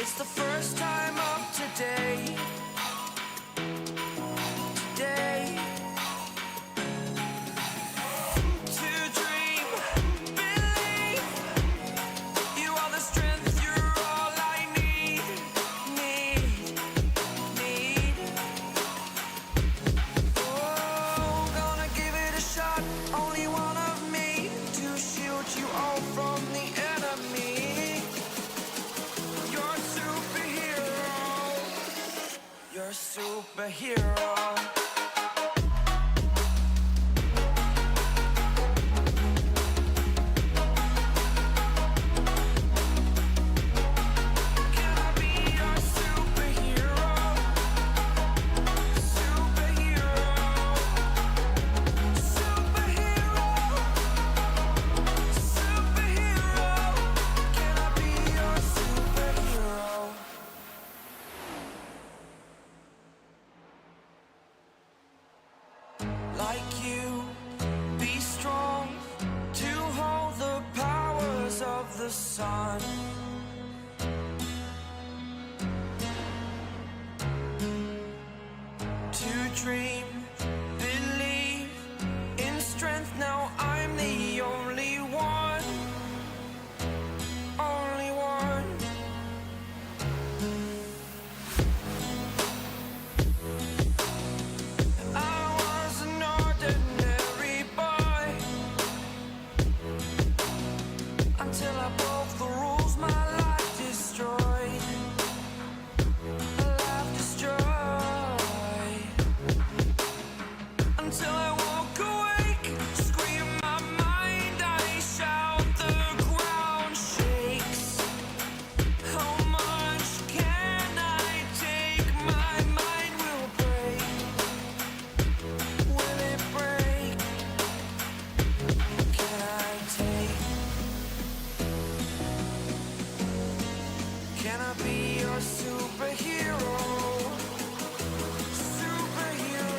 It's the first time of today. Today. To dream, believe. You are the strength, you're all I need. Oh, gonna give it a shot. Only one of me to shield you all from the enemy. You're a superhero. You're a superhero. Can I be your superhero? Superhero. Superhero. Superhero. Can I be your superhero? Like you, be strong to hold the powers of the sun. To dream, believe in strength. Now I'm the only one. Only one. I was an ordinary boy until I broke the rules. My life destroyed. A life destroyed. Until I woke awake, scream my mind, I shout, the ground shakes. How much can I take? My mind will break. Will it break? Can I take? Can I be your superhero? Superhero.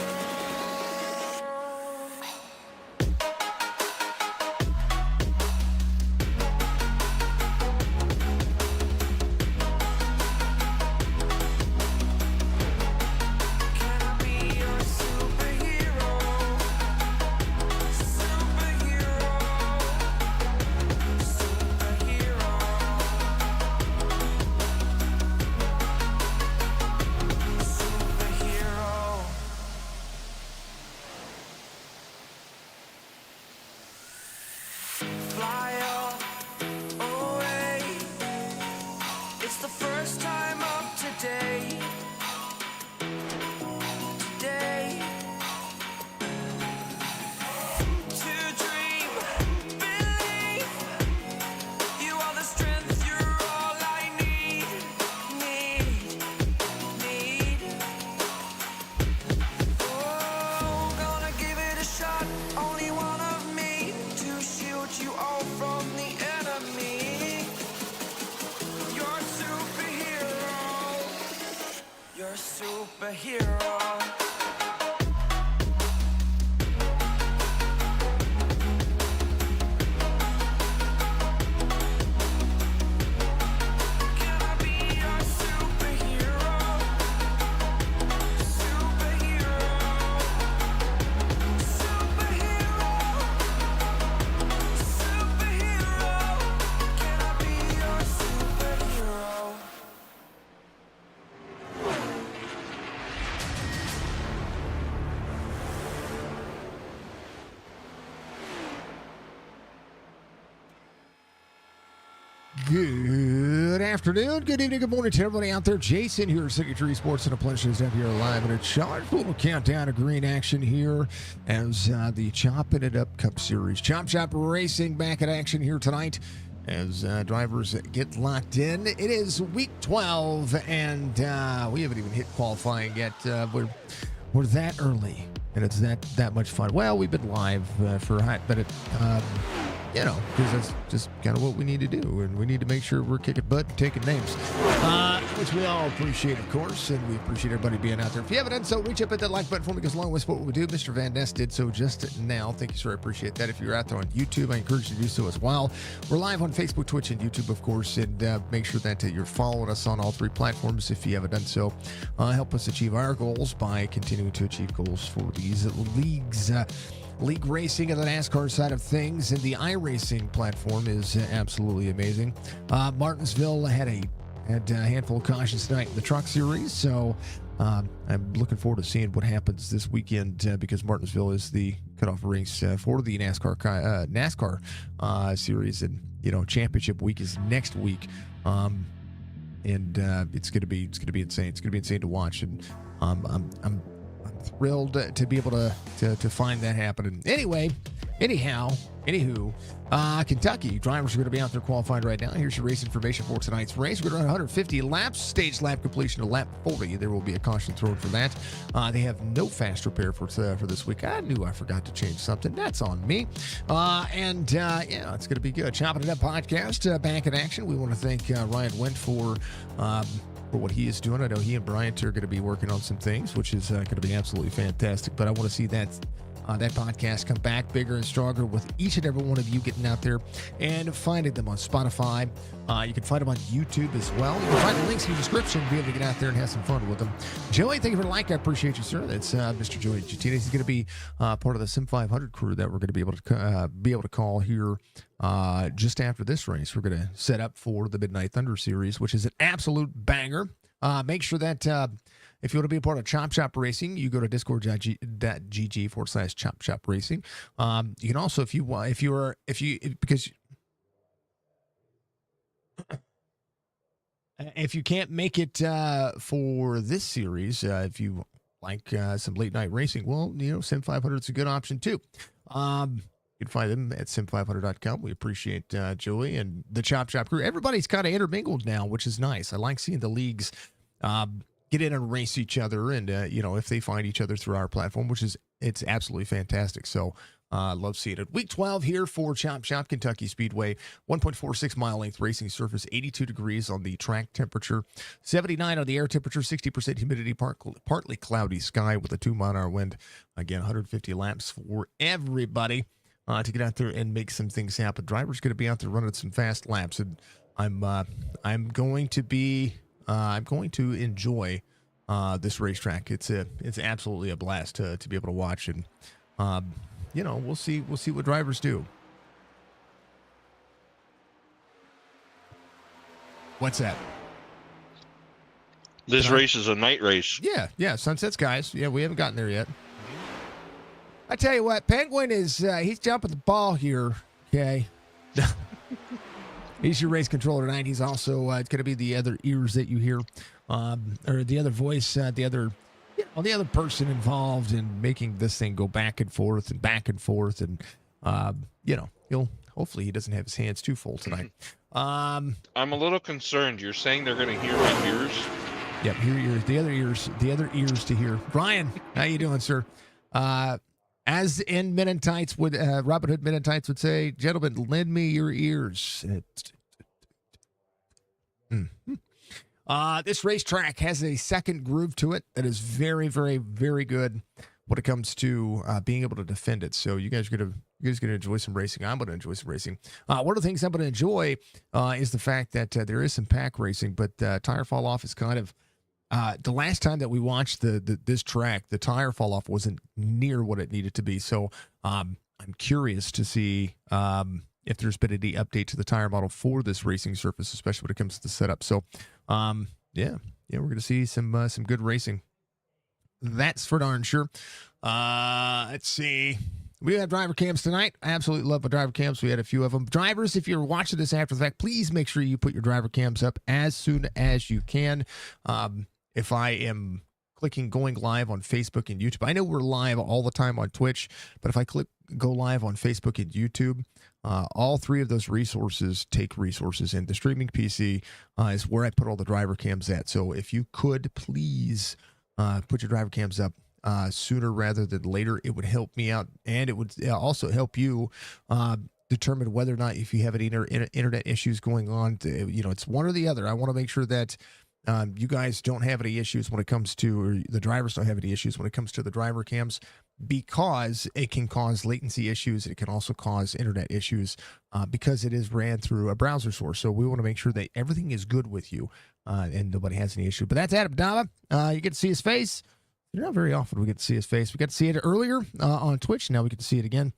Can I be your superhero? Superhero. Superhero. Superhero. Fly away. It's the first time of today. Today. To dream, believe. You are the strength, you're all I need. Oh, gonna give it a shot. Only one of me to shield you all from the enemy. You're a superhero. You're a superhero. Can I be your superhero? Superhero. Superhero. Superhero. Can I be your superhero? Good afternoon, good evening, good morning to everybody out there. Jason here, Secretary Sports, and a pleasure to have you here live and a charged little countdown of green action here as the Chopp'N It Up Cup Series. Chop Racing back in action here tonight as drivers get locked in. It is week 12, and we haven't even hit qualifying yet. We're that early, and it's that much fun. Well, we've been live for a hot, but you know, because that's just kind of what we need to do, and we need to make sure we're kicking butt and taking names. which we all appreciate, of course, and we appreciate everybody being out there. If you haven't done so, reach up at that like button for me, because along with what we do, Mr. Van Ness did so just now. Thank you, sir. I appreciate that. If you're out there on YouTube, I encourage you to do so as well. We're live on Facebook, Twitch, and YouTube, of course, and make sure that you're following us on all three platforms if you haven't done so. Help us achieve our goals by continuing to achieve goals for these leagues. League racing and the NASCAR side of things, and the iRacing platform is absolutely amazing. Martinsville had a handful of cautions tonight in the truck series, so I'm looking forward to seeing what happens this weekend because Martinsville is the cutoff race for the NASCAR series, and championship week is next week, and it's gonna be insane. It's gonna be insane to watch, and I'm thrilled to be able to find that happening. Anywho, Kentucky drivers are going to be out there qualifying right now. Here's your race information for tonight's race. We're going to run 150 laps, stage lap completion of lap 40. There will be a caution thrown for that. They have no fast repair for this week. I knew I forgot to change something. That's on me. Yeah, it's going to be good. Chopp'N It Up podcast back in action. We want to thank Ryan Wendt for what he is doing. I know he and Bryant are going to be working on some things, which is going to be absolutely fantastic. But I want to see that podcast come back bigger and stronger with each and every one of you getting out there and finding them on Spotify. You can find them on YouTube as well. You can find the links in the description to be able to get out there and have some fun with them. Joey, thank you for the like. I appreciate you, sir. That's Mr. Joey Gittines. He's going to be part of the Sim 500 crew that we're going to be able to call here just after this race. We're going to set up for the Midnight Thunder series, which is an absolute banger. Make sure that if you want to be a part of Chop Shop Racing, you go to discord.gg/Chop Shop Racing. You can also, because if you can't make it for this series, if you like some late night racing, well, Sim 500 is a good option too. You can find them at sim500.com. We appreciate Julie and the Chop Shop crew. Everybody's kind of intermingled now, which is nice. I like seeing the leagues get in and race each other, and if they find each other through our platform, it's absolutely fantastic. So love seeing it. Week 12 here for Chop Shop Kentucky Speedway. 1.46 mile length racing surface, 82 degrees on the track temperature, 79 on the air temperature, 60% humidity, partly cloudy sky with a 2-mile-an-hour wind. Again, 150 laps for everybody to get out there and make some things happen. Drivers going to be out there running some fast laps, and I'm going to enjoy this racetrack. It's absolutely a blast to be able to watch, and we'll see what drivers do. What's that? This race is a night race. Yeah, Sunset Skies. Yeah, we haven't gotten there yet. I tell you what, Penguin is he's jumping the ball here. Okay. He's your race controller tonight. He's also it's going to be the other ears that you hear, or the other voice, the other person involved in making this thing go back and forth, and hopefully he doesn't have his hands too full tonight. I'm a little concerned. You're saying they're going to hear my ears? Yep, hear ears. The other ears to hear. Brian, how you doing, sir? As in Men in Tights would, Robin Hood Men in Tights would say, gentlemen, lend me your ears. This racetrack has a second groove to it that is very, very, very good when it comes to being able to defend it. So you guys are gonna enjoy some racing. I'm gonna enjoy some racing. One of the things I'm gonna enjoy is the fact that there is some pack racing, but tire fall off is kind of. The last time that we watched this track, the tire fall off wasn't near what it needed to be. So I'm curious to see if there's been any update to the tire model for this racing surface, especially when it comes to the setup. So we're going to see some good racing. That's for darn sure. Let's see. We have driver cams tonight. I absolutely love my driver cams. We had a few of them. Drivers, if you're watching this after the fact, please make sure you put your driver cams up as soon as you can. If I am going live on Facebook and YouTube, I know we're live all the time on Twitch, but if I go live on Facebook and YouTube, all three of those resources take resources, and the streaming PC is where I put all the driver cams at. So if you could please put your driver cams up sooner rather than later, it would help me out, and it would also help you determine whether or not if you have any internet issues going on. It's one or the other. I want to make sure that You guys don't have any issues when it comes to, or the drivers don't have any issues when it comes to the driver cams, because it can cause latency issues. It can also cause internet issues because it is ran through a browser source. So we want to make sure that everything is good with you and nobody has any issue. But that's Adam Dama. You get to see his face. Not very often we get to see his face. We got to see it earlier on Twitch. Now we get to see it again.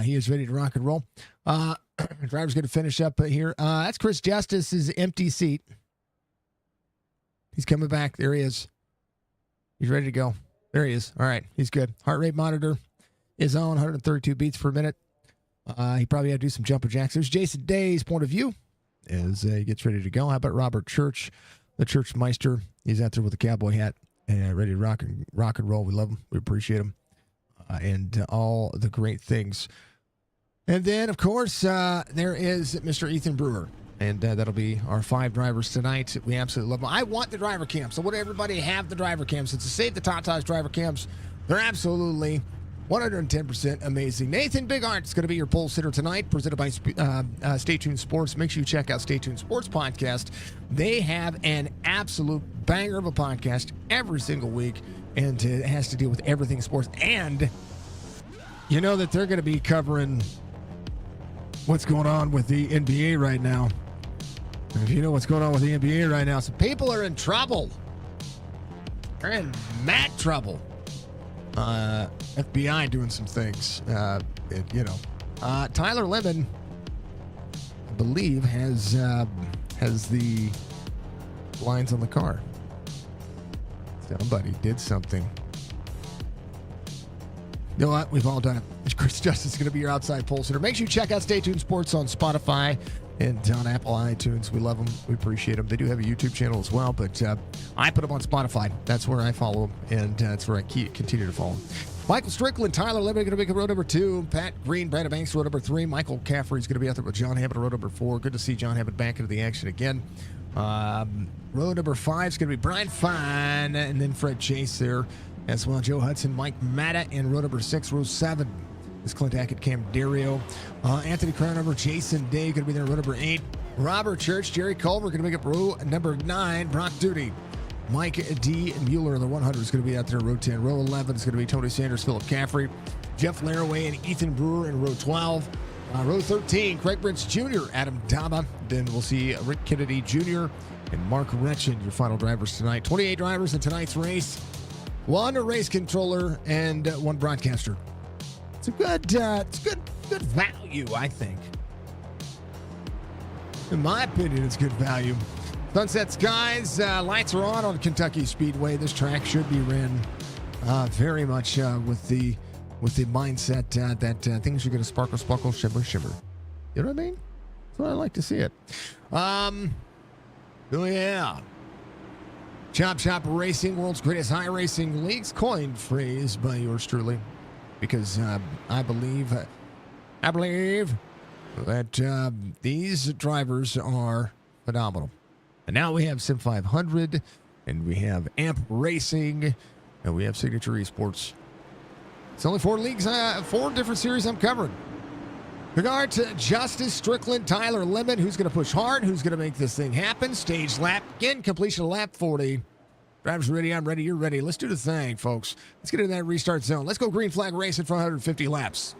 He is ready to rock and roll. Driver's going to finish up here. That's Chris Justice's empty seat. He's coming back. There he is. He's ready to go. There he is. All right. He's good. Heart rate monitor is on 132 beats per minute. He probably had to do some jumper jacks. There's Jason Day's point of view as he gets ready to go. How about Robert Church, the Church Meister? He's out there with a cowboy hat and ready to rock and roll. We love him. We appreciate him. And all the great things. And then, of course, there is Mr. Ethan Brewer. And that'll be our 5 drivers tonight. We absolutely love them. I want the driver cams. So would everybody have the driver cams? Since to save the Tata's driver cams, they're absolutely 110% amazing. Nathan Bigart is going to be your pole sitter tonight, presented by Stay Tuned Sports. Make sure you check out Stay Tuned Sports Podcast. They have an absolute banger of a podcast every single week, and it has to deal with everything sports. And you know that they're going to be covering what's going on with the NBA right now. If you know what's going on with the NBA right now, some people are in trouble. They're in mad trouble. FBI doing some things. Tyler Lemon, I believe, has the lines on the car. Somebody did something. You know what? We've all done it. Chris Justice is going to be your outside pole sitter. Make sure you check out Stay Tuned Sports on Spotify and on Apple iTunes. We love them. We appreciate them. They do have a YouTube channel as well, but I put them on Spotify. That's where I follow them, and that's where I continue to follow them. Michael Strickland, Tyler Lemon going to be row number 2. Pat Green, Brandon Banks, row number 3. Michael Caffrey is going to be out there with John Hammond, row number 4. Good to see John Hammond back into the action again. Row number 5 is going to be Brian Fine, and then Fred Chase there as well. Joe Hudson, Mike Matta in row number 6. Row 7 is Clint Hackett, Cam Dario. Anthony Cronover, Jason Day going to be there in row number 8. Robert Church, Jerry Culver going to make up row number 9. Brock Duty, Mike D. Mueller in the 100 is going to be out there in row 10. Row 11 is going to be Tony Sanders, Philip Caffrey, Jeff Laraway, and Ethan Brewer in row 12. Row 13, Craig Prince Jr., Adam Dama. Then we'll see Rick Kennedy Jr. and Mark Retchen, your final drivers tonight. 28 drivers in tonight's race. 1 race controller and 1 broadcaster. It's a good value, I think. In my opinion, it's good value. Sunset skies, lights are on Kentucky Speedway. This track should be ran very much with the mindset that things are going to sparkle, sparkle, shimmer, shimmer. You know what I mean? That's what I like to see it. Oh yeah. Chop Chop Racing, world's greatest iRacing leagues, coined phrase by yours truly, because I believe that these drivers are phenomenal. And now we have Sim 500, and we have Amp Racing, and we have Signature Esports. It's only 4 leagues, 4 different series I'm covering. Regard to Justice, Strickland, Tyler Lemon, who's going to push hard, who's going to make this thing happen. Stage lap, again, completion of lap 40. Drivers ready, I'm ready, you're ready. Let's do the thing, folks. Let's get in that restart zone. Let's go green flag racing for 150 laps.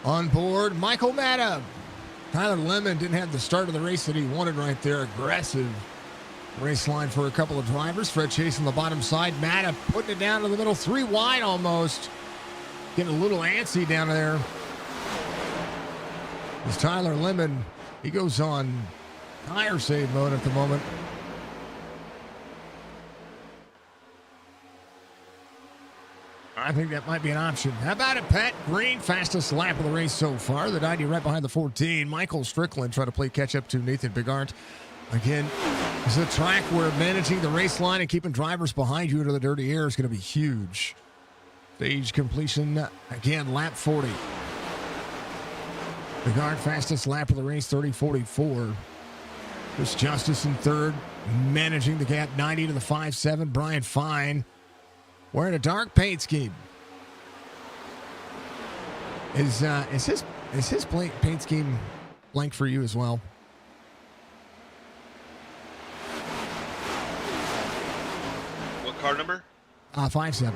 On board, Michael Matta. Tyler Lemon didn't have the start of the race that he wanted right there. Aggressive Race line for a couple of drivers. Fred chasing the bottom side. Matta putting it down to the middle. 3 wide almost. Getting a little antsy down there. As Tyler Lemon, he goes on tire save mode at the moment. I think that might be an option. How about it, Pat Green? Fastest lap of the race so far. The 90 right behind the 14. Michael Strickland trying to play catch up to Nathan Bigart. Again, this is a track where managing the race line and keeping drivers behind you into the dirty air is going to be huge. Stage completion, again, lap 40. Bigart fastest lap of the race, 30:44. Chris Justice in third, managing the gap, 90 to the 5.7. Brian Fine wearing a dark paint scheme. Is his paint scheme blank for you as well? What car number? 5.7.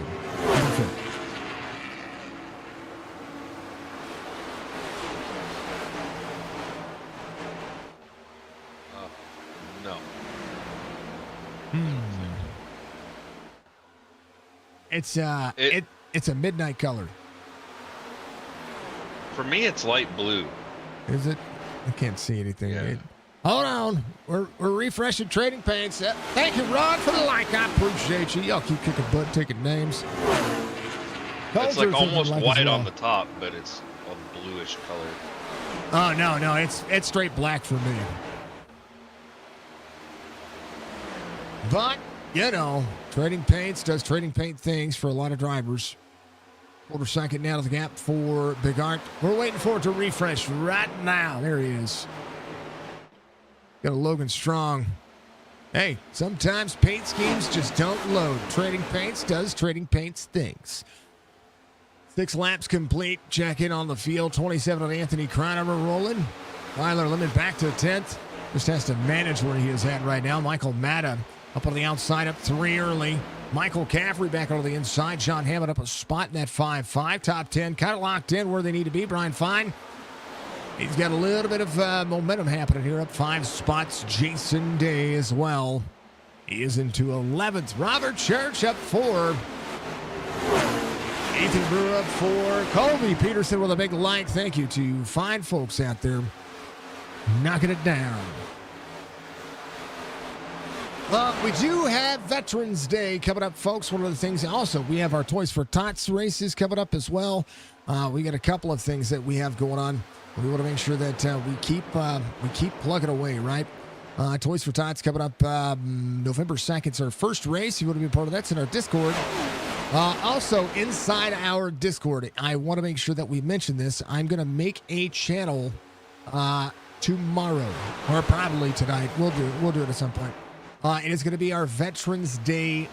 No. It's a midnight color. For me, it's light blue. Is it? I can't see anything. Yeah. Hold on. We're refreshing trading paints. Thank you, Ron, for the like. I appreciate you. Y'all keep kicking butt, taking names. It's like almost white well. on the top, but it's a bluish color. Oh, no. It's straight black for me. But, trading paints does trading paint things for a lot of drivers. Quarter second now to the gap for Bigart. We're waiting for it to refresh right now. There he is. Got a Logan Strong. Hey, sometimes paint schemes just don't load. Trading Paints does Trading Paints things. 6 laps complete. Check in on the field. 27 on Anthony Cronover rolling. Tyler Lemon back to 10th. Just has to manage where he is at right now. Michael Matta up on the outside, up 3 early. Michael Caffrey back on the inside. Sean Hammond up a spot in that 5.5. Top 10 kind of locked in where they need to be. Brian Fine, he's got a little bit of momentum happening here. Up 5 spots. Jason Day as well. He is into 11th. Robert Church up 4. Ethan Brewer up 4. Colby Peterson with a big like. Thank you to fine folks out there knocking it down. Well, we do have Veterans Day coming up, folks. One of the things, also, we have our Toys for Tots races coming up as well. We got a couple of things that we have going on. We want to make sure that we keep plugging away, right? Toys for Tots coming up November 2nd. It's our first race. You want to be a part of that? It's in our Discord. Also, inside our Discord, I want to make sure that we mention this. I'm going to make a channel tomorrow, or probably tonight. We'll do it at some point. It is going to be our Veterans Day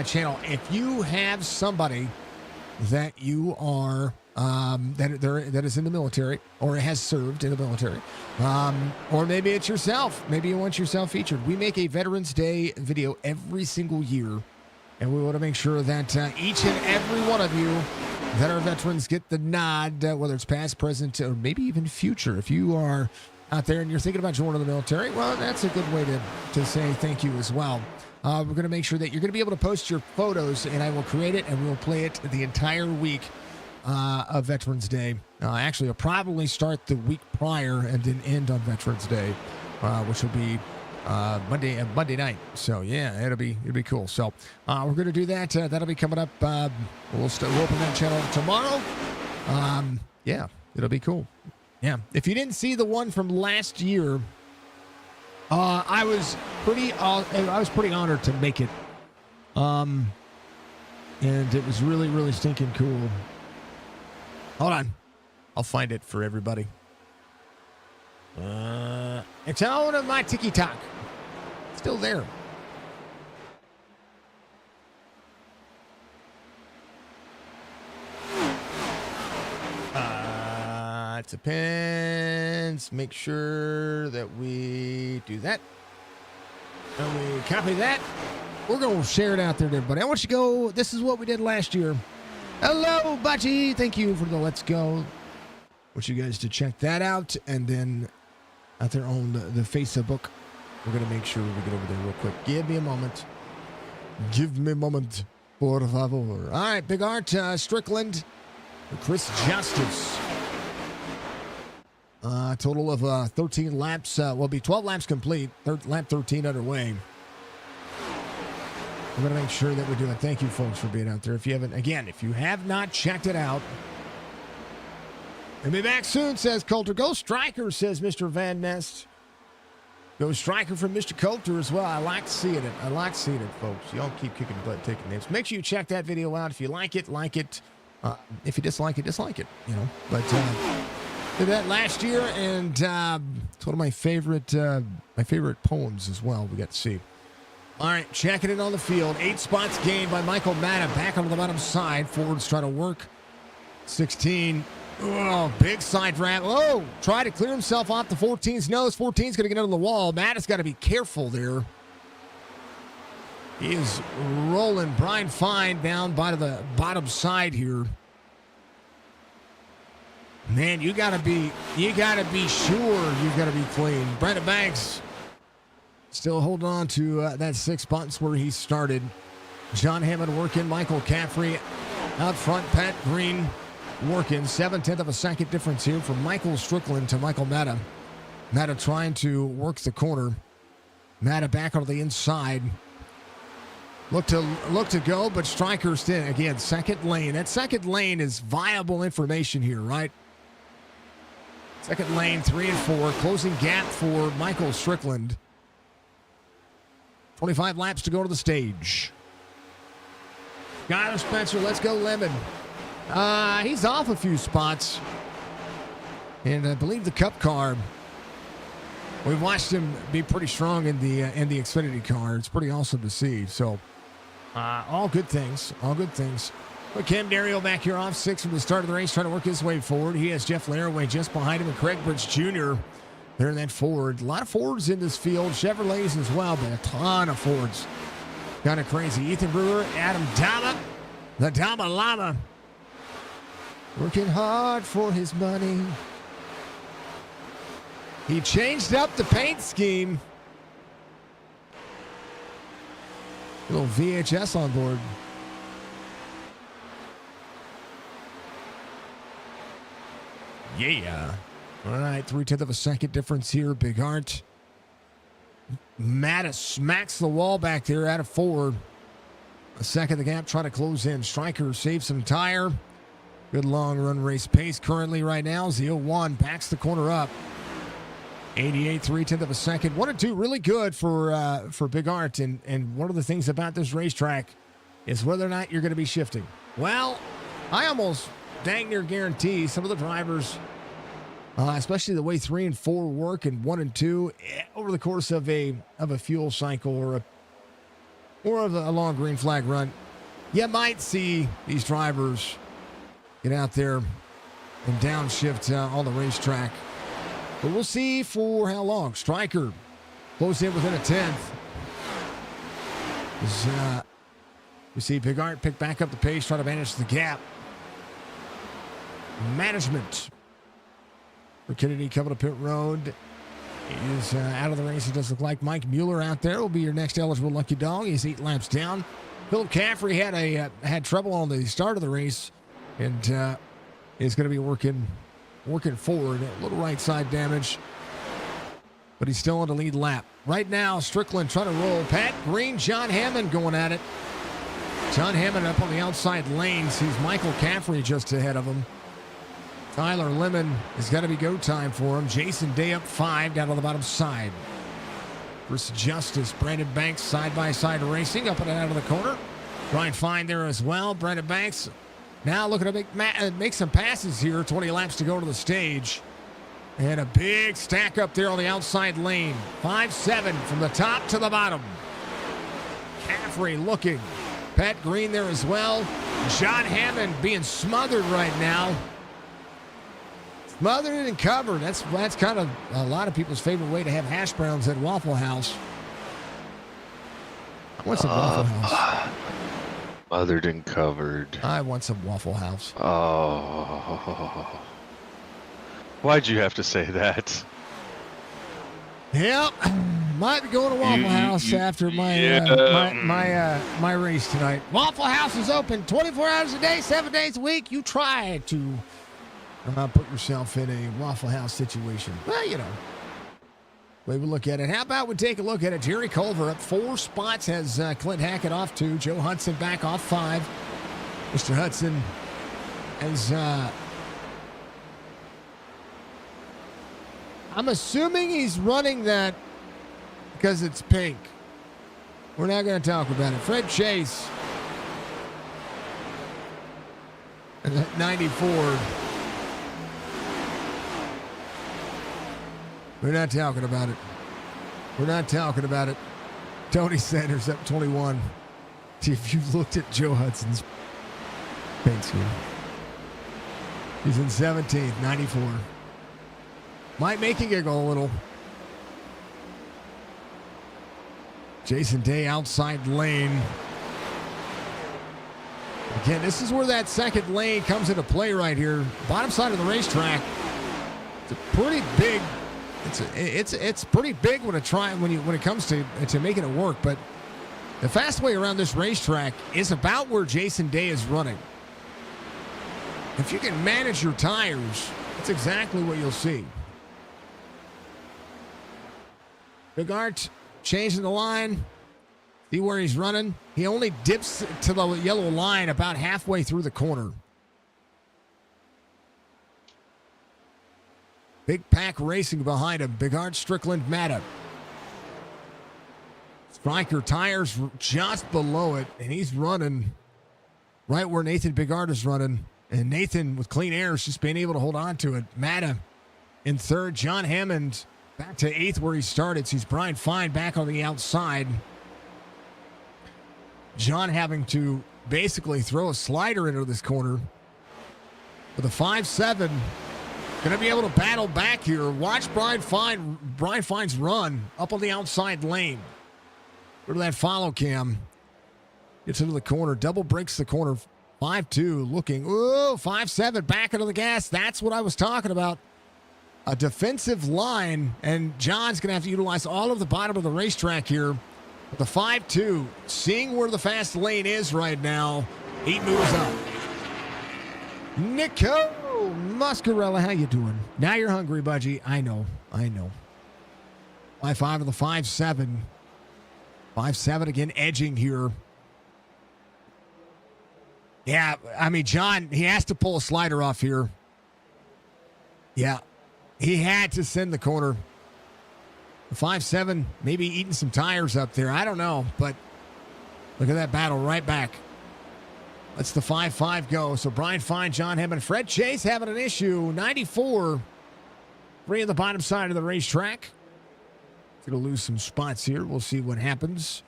channel. If you have somebody that you are that is in the military or has served in the military, or maybe it's yourself, maybe you want yourself featured, we make a Veterans Day video every single year, and we want to make sure that each and every one of you that are veterans get the nod, whether it's past, present, or maybe even future. If you are out there and you're thinking about joining the military, well, that's a good way to say thank you as well. We're going to make sure that you're going to be able to post your photos, and I will create it, and we'll play it the entire week of Veterans Day. Actually, I'll probably start the week prior and then end on Veterans Day, which will be Monday night. So yeah, it'll be cool. So we're going to do that. That'll be coming up. We'll open that channel tomorrow. Yeah, it'll be cool. Yeah, if you didn't see the one from last year, I was pretty honored to make it, and it was really, really stinking cool. Hold on, I'll find it for everybody. It's on my TikTok. Still there. It depends. Make sure that we do that. And we copy that. We're going to share it out there to everybody. I want you to go. This is what we did last year. Hello, Bachi. Thank you for the Let's Go. I want you guys to check that out. And then out there on the Facebook. We're going to make sure we get over there real quick. Give me a moment. Give me a moment, por favor. All right, Big Art Strickland, Chris Justice. Total of 13 laps. Will be 12 laps complete. Lap 13 underway. We're going to make sure that we do it. Thank you, folks, for being out there. If you have not checked it out, we'll be back soon, says Coulter. Go Striker, says Mr. Van Nest. Go Striker from Mr. Coulter as well. I like seeing it, folks. Y'all keep kicking butt, taking names. Make sure you check that video out. If you like it, like it. If you dislike it, dislike it. You know. But did that last year, and it's one of my favorite poems as well. We got to see. All right, checking it on the field. 8 spots gained by Michael Matta. Back on the bottom side. Ford's trying to work. 16. Oh, big side wrap. Oh, try to clear himself off the 14's nose. 14's going to get under the wall. Matta's got to be careful there. He is rolling Brian Fine down by the bottom side here. Man, you got to be sure you've got to be clean. Brandon Banks still holding on to that 6 spots where he started. John Hammond working. Michael Caffrey out front. Pat Green working. 7/10 of a second difference here from Michael Strickland to Michael Matta. Matta trying to work the corner. Matta back on the inside. Look to go, but Striker's in. Again, second lane. That second lane is viable information here, right? Second lane, 3 and 4. Closing gap for Michael Strickland. 25 laps to go to the stage. Skyler Spencer, let's go Lemon. He's off a few spots. And I believe the Cup car, we've watched him be pretty strong in the Xfinity car. It's pretty awesome to see. So, all good things. All good things. But Cam Dario back here off 6 from the start of the race, trying to work his way forward. He has Jeff Laraway just behind him and Craig Bridge Jr. there in that Ford. A lot of Fords in this field. Chevrolets as well, but a ton of Fords. Kind of crazy. Ethan Brewer, Adam Dama, the Dama Llama. Working hard for his money. He changed up the paint scheme. A little VHS on board. Yeah. All right, 3/10 of a second difference here. Big Art. Matta smacks the wall back there out of 4. A second the gap, trying to close in. Striker saves some tire. Good long run race pace currently right now. Z01 backs the corner up. 88, 3/10 of a second. 1 and 2, really good for Big Art. And one of the things about this racetrack is whether or not you're going to be shifting. Well, I almost dang near guarantee some of the drivers, especially the way 3 and 4 work and 1 and 2 over the course of a fuel cycle or of a long green flag run, you might see these drivers get out there and downshift on the racetrack. But we'll see for how long. Striker close in within a 10th. We see Big Art pick back up the pace, try to manage the gap. Management for Kennedy coming to pit road. He is out of the race. It does look like Mike Mueller out there will be your next eligible lucky dog. He's 8 laps down. Philip Caffrey had trouble on the start of the race and is going to be working forward. A little right side damage, but he's still on the lead lap. Right now, Strickland trying to roll. Pat Green, John Hammond going at it. John Hammond up on the outside lane. Sees Michael Caffrey just ahead of him. Tyler Lemon has got to be go time for him. Jason Day up 5 down on the bottom side. Chris Justice, Brandon Banks side-by-side racing up and out of the corner. Brian Fine there as well. Brandon Banks now looking to make some passes here. 20 laps to go to the stage. And a big stack up there on the outside lane. 5-7 from the top to the bottom. Caffrey looking. Pat Green there as well. John Hammond being smothered right now. Smothered and covered. That's kind of a lot of people's favorite way to have hash browns at Waffle House. I want some Waffle House. Smothered and covered. I want some Waffle House. Oh. Why'd you have to say that? Yep. Might be going to Waffle House after my race tonight. Waffle House is open 24 hours a day, 7 days a week. You try to put yourself in a Waffle House situation. Well, you know, way we look at it. How about we take a look at it? Jerry Culver up 4 spots, has Clint Hackett off 2. Joe Hudson back off 5. Mr. Hudson has... I'm assuming he's running that because it's pink. We're not going to talk about it. Fred Chase at 94. We're not talking about it. We're not talking about it. Tony Sanders up 21. See if you looked at Joe Hudson's paint scheme. He's in 17th, 94. Might make you giggle a little. Jason Day outside lane. Again, this is where that second lane comes into play right here. Bottom side of the racetrack. It's a pretty big. It's pretty big when it comes to making it work. But the fast way around this racetrack is about where Jason Day is running. If you can manage your tires, that's exactly what you'll see. Big Art changing the line. See where he's running? He only dips to the yellow line about halfway through the corner. Big Pack Racing behind him. Big Art, Strickland, Matta. Stryker tires just below it, and he's running right where Nathan Big Art is running. And Nathan, with clean air, is just being able to hold on to it. Matta in 3rd. John Hammond back to 8th where he started. Sees Brian Fine back on the outside. John having to basically throw a slider into this corner. With a 5-7. Going to be able to battle back here. Watch Brian Fine's run up on the outside lane. Go to that follow cam. Gets into the corner. Double breaks the corner. 5-2 looking. Ooh, 5-7 back into the gas. That's what I was talking about. A defensive line, and John's going to have to utilize all of the bottom of the racetrack here. With the 5-2, seeing where the fast lane is right now, 8 moves up. Nico Muscarella, how you doing? Now you're hungry, Budgie. I know. 5-5 of the 5-7. 5-7 again, edging here. Yeah, I mean, John, he has to pull a slider off here. Yeah. He had to send the corner. The 5-7, maybe eating some tires up there. I don't know, but look at that battle right back. Let's the 5-5 go. So Brian Fine, John Hammond, Fred Chase having an issue. 94. 3 on the bottom side of the racetrack. Going to lose some spots here. We'll see what happens.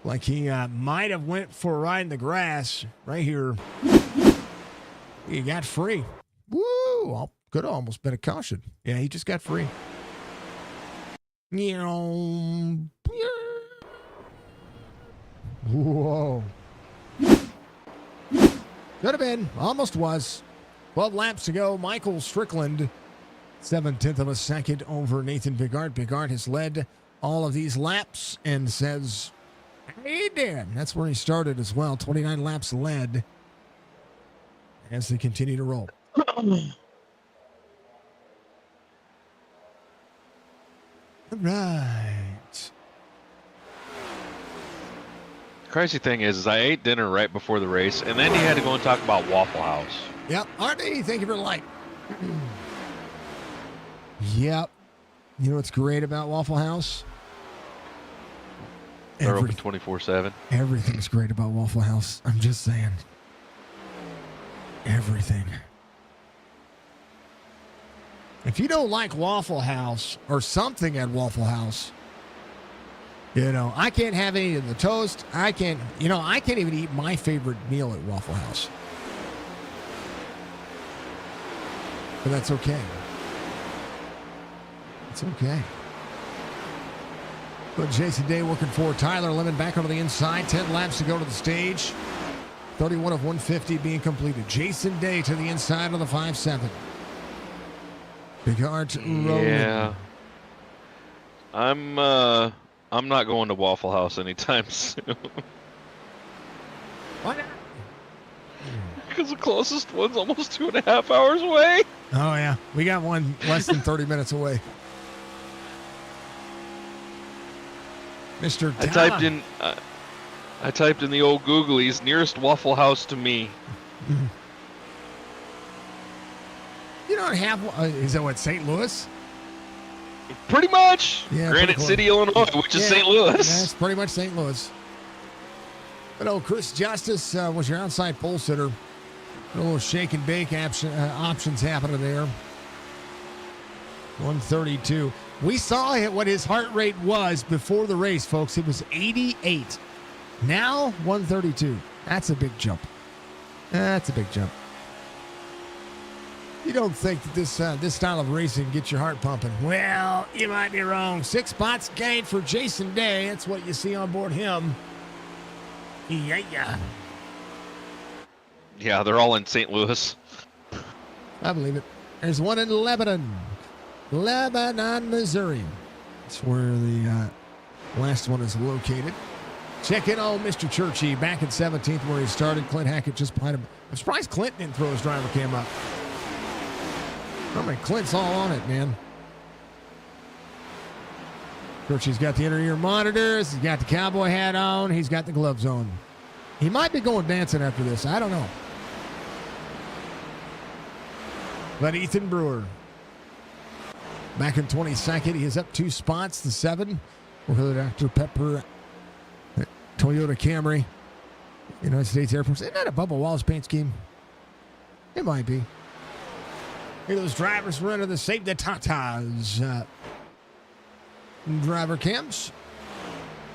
Like he might have went for a ride in the grass right here. He got free. Woo! Could have almost been a caution. Yeah, he just got free. Whoa. Could have been. Almost was. 12 laps to go. Michael Strickland, 7/10 of a second over Nathan Big Art. Big Art has led all of these laps and says, hey, Dan. That's where he started as well. 29 laps led as they continue to roll. All right. Crazy thing is I ate dinner right before the race, and then he had to go and talk about Waffle House. Yep. Artie, thank you for the light. Yep. You know what's great about Waffle House? They're open 24/7. Everything's great about Waffle House. I'm just saying. Everything. If you don't like Waffle House or something at Waffle House, you know, I can't have any of the toast. I can't even eat my favorite meal at Waffle House. But that's okay. It's okay. But Jason Day working for Tyler Lemon back onto the inside. 10 laps to go to the stage. 31 of 150 being completed. Jason Day to the inside of the 5-7. Big Art rolling. Yeah. I'm not going to Waffle House anytime soon. Why not? Because the closest one's almost 2.5 hours away. Oh, yeah. We got one less than 30 minutes away. Mr. I typed in the old Googlies, nearest Waffle House to me. You don't have, is that what, St. Louis? Pretty much. Yeah, Granite pretty City, Illinois, which is St. Louis. That's pretty much St. Louis. But Chris Justice was your outside pole sitter. A little shake and bake options happening there. 132. We saw what his heart rate was before the race, folks. It was 88. Now 132. That's a big jump. That's a big jump. You don't think that this style of racing gets your heart pumping? Well, you might be wrong. 6 spots gained for Jason Day. That's what you see on board him. Yeah. Yeah, they're all in St. Louis. I believe it. There's one in Lebanon, Missouri. That's where the last one is located. Check in on Mr. Churchy back in 17th where he started. Clint Hackett just behind him. I'm surprised Clint didn't throw his driver cam up. I mean, Clint's all on it, man. Churchy's got the inner ear monitors. He's got the cowboy hat on. He's got the gloves on. He might be going dancing after this. I don't know. But Ethan Brewer, back in 22nd, he is up 2 spots to 7. With Dr. Pepper, Toyota Camry, United States Air Force. Isn't that a Bubba Wallace paint scheme? It might be. Here those drivers running the safety Tatas. Driver cams.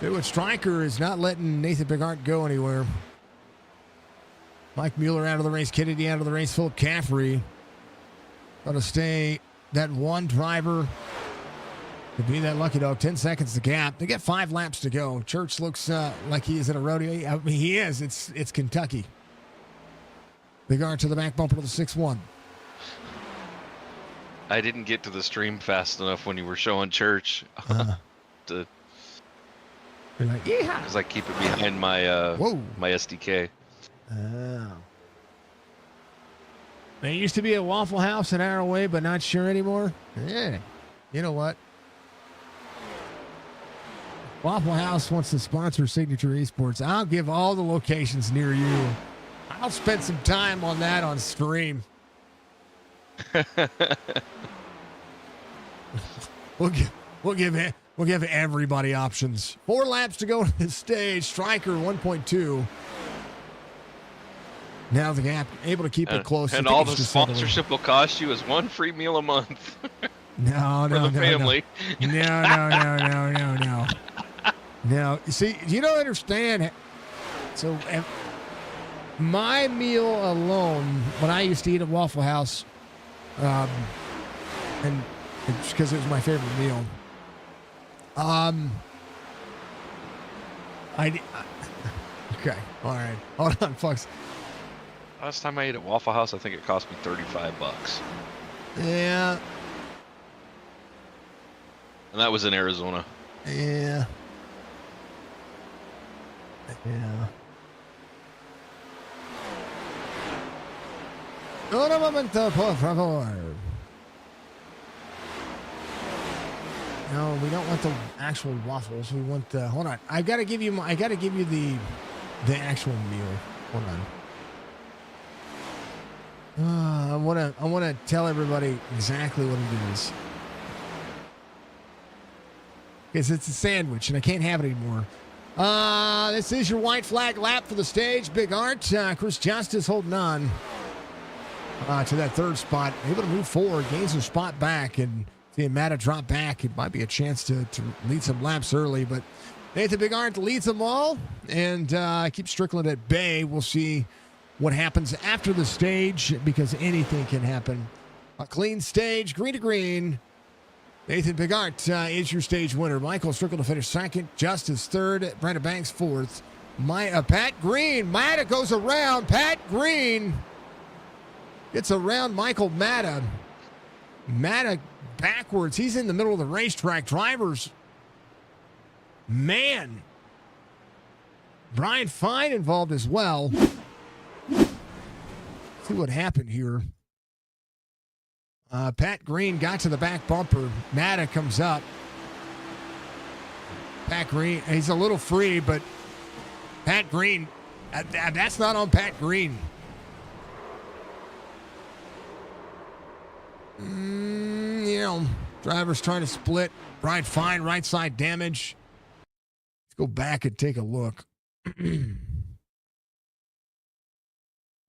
David Stryker is not letting Nathan Bigart go anywhere. Mike Mueller out of the race. Kennedy out of the race. Philip Caffrey got to stay that one driver to be that lucky dog. 10 seconds to gap. They got 5 laps to go. Church looks like he is in a rodeo. I mean, he is. It's Kentucky. Bigart to the back bumper to the 6-1. I didn't get to the stream fast enough when you were showing Church. You're like, yeah. Because I keep it behind my my SDK. Oh. There used to be a Waffle House an hour away, but not sure anymore. Yeah. You know what? Waffle House wants to sponsor Signature Esports. I'll give all the locations near you. I'll spend some time on that on stream. We'll give everybody options. 4 laps to go to the stage. Striker 1.2. Now the gap able to keep it close. And all the sponsorship will cost you is 1 free meal a month. No, for the family. No. No, you see, you don't understand. So, my meal alone, when I used to eat at Waffle House, and it's because it was my favorite meal. Okay, all right, hold on, folks. Last time I ate at Waffle House, I think it cost me $35. Yeah. And that was in Arizona. Yeah. Un momento, por favor. No, we don't want the actual waffles. We want the. Hold on. I gotta give you the actual meal. Hold on. I wanna tell everybody exactly what it is. Because it's a sandwich and I can't have it anymore. This is your white flag lap for the stage. Big Art, Chris Justice holding on to that 3rd spot. Able to move forward, gains a spot back, and seeing Matta drop back. It might be a chance to lead some laps early, but Nathan Big Art leads them all and keeps Strickland at bay. We'll see what happens after the stage because anything can happen. A clean stage, green to green. Nathan Bigart is your stage winner. Michael Strickland to finish 2nd. Justice 3rd. Brandon Banks 4th. Pat Green. Matta goes around. Pat Green gets around Michael Matta. Matta backwards. He's in the middle of the racetrack. Drivers Man. Brian Fine involved as well. See what happened here. Pat Green got to the back bumper. Matta comes up. Pat Green, he's a little free, but Pat Green, that's not on Pat Green. Driver's trying to split. Brian Fine, right side damage. Let's go back and take a look. Want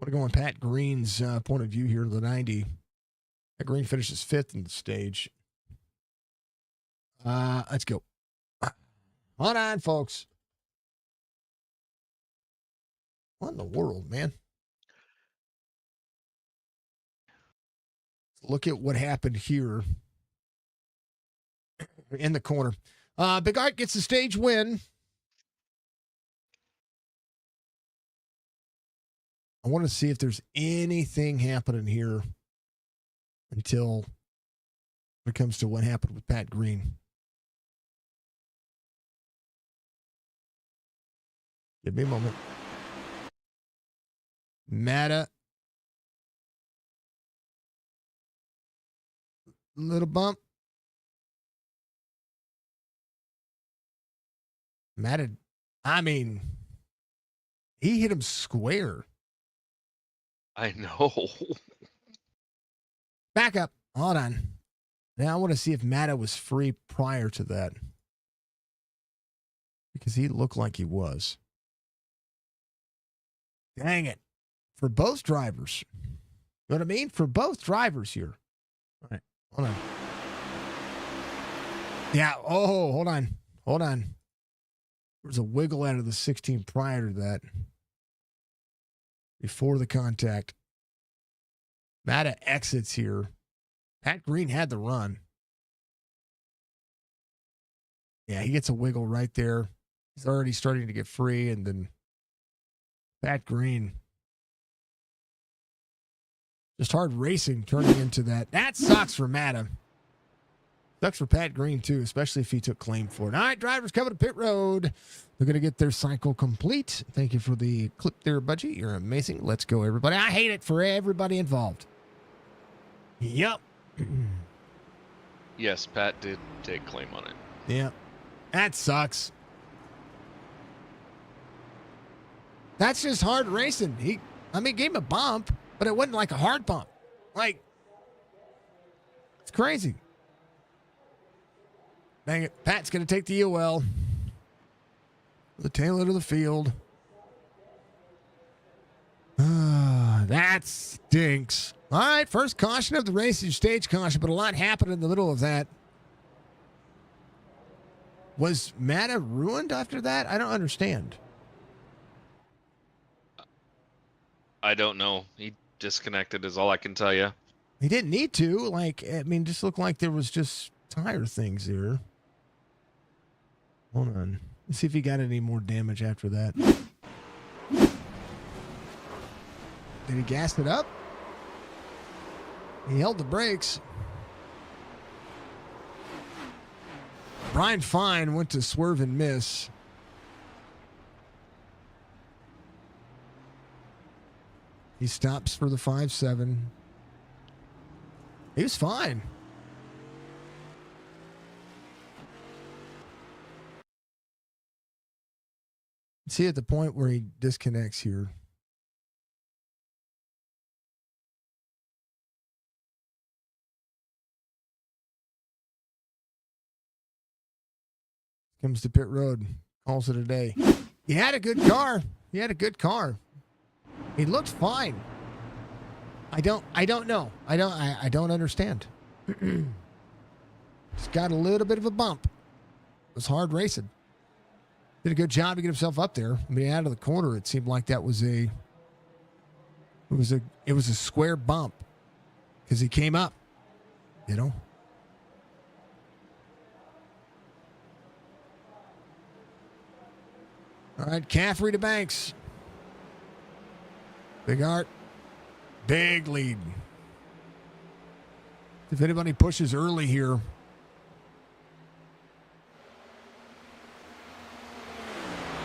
to go on Pat Green's point of view here, the 90. Pat Green finishes 5th in the stage. Let's go. Hold on, folks. What in the world, man? Look at what happened here in the corner. Big Art gets the stage win. I want to see if there's anything happening here until it comes to what happened with Pat Green. Give me a moment. Matta. Little bump. Matta, I mean, he hit him square. I know. Back up. Hold on. Now I want to see if Matta was free prior to that. Because he looked like he was. Dang it. For both drivers. You know what I mean? For both drivers here. All right. Hold on. Yeah. Oh, hold on. Hold on. There was a wiggle out of the 16 prior to that. Before the contact. Matta exits here. Pat Green had the run. Yeah, he gets a wiggle right there. He's already starting to get free, and then Pat Green. Just hard racing turning into that. That sucks for Matta. Sucks for Pat Green, too, especially if he took claim for it. All right, drivers coming to pit road. They're going to get their cycle complete. Thank you for the clip there, Budgie. You're amazing. Let's go, everybody. I hate it for everybody involved. Yep. Yes, Pat did take claim on it. Yeah. That sucks. That's just hard racing. He gave him a bump, but it wasn't like a hard bump. Like, it's crazy. Dang it. Pat's going to take the UL. The tail end of the field. That stinks. All right, first caution of the racing, stage caution, but a lot happened in the middle of that. Was Matta ruined after that? I don't understand. I don't know. He disconnected is all I can tell you. He didn't need to. Like, I mean, just looked like there was just tire things there. Hold on. Let's see if he got any more damage after that. Did he gas it up? He held the brakes. Brian Fine went to swerve and miss. He stops for the 5-7. He was fine. See at the point where he disconnects here. Comes to pit road, calls it a day. He had a good car. He had a good car. He looked fine. I don't know. I don't understand. Just got a little bit of a bump. It was hard racing. Did a good job to get himself up there. I mean, out of the corner, it seemed like that was it was a square bump because he came up, you know. All right, Caffrey to Banks. Big Art. Big lead. If anybody pushes early here.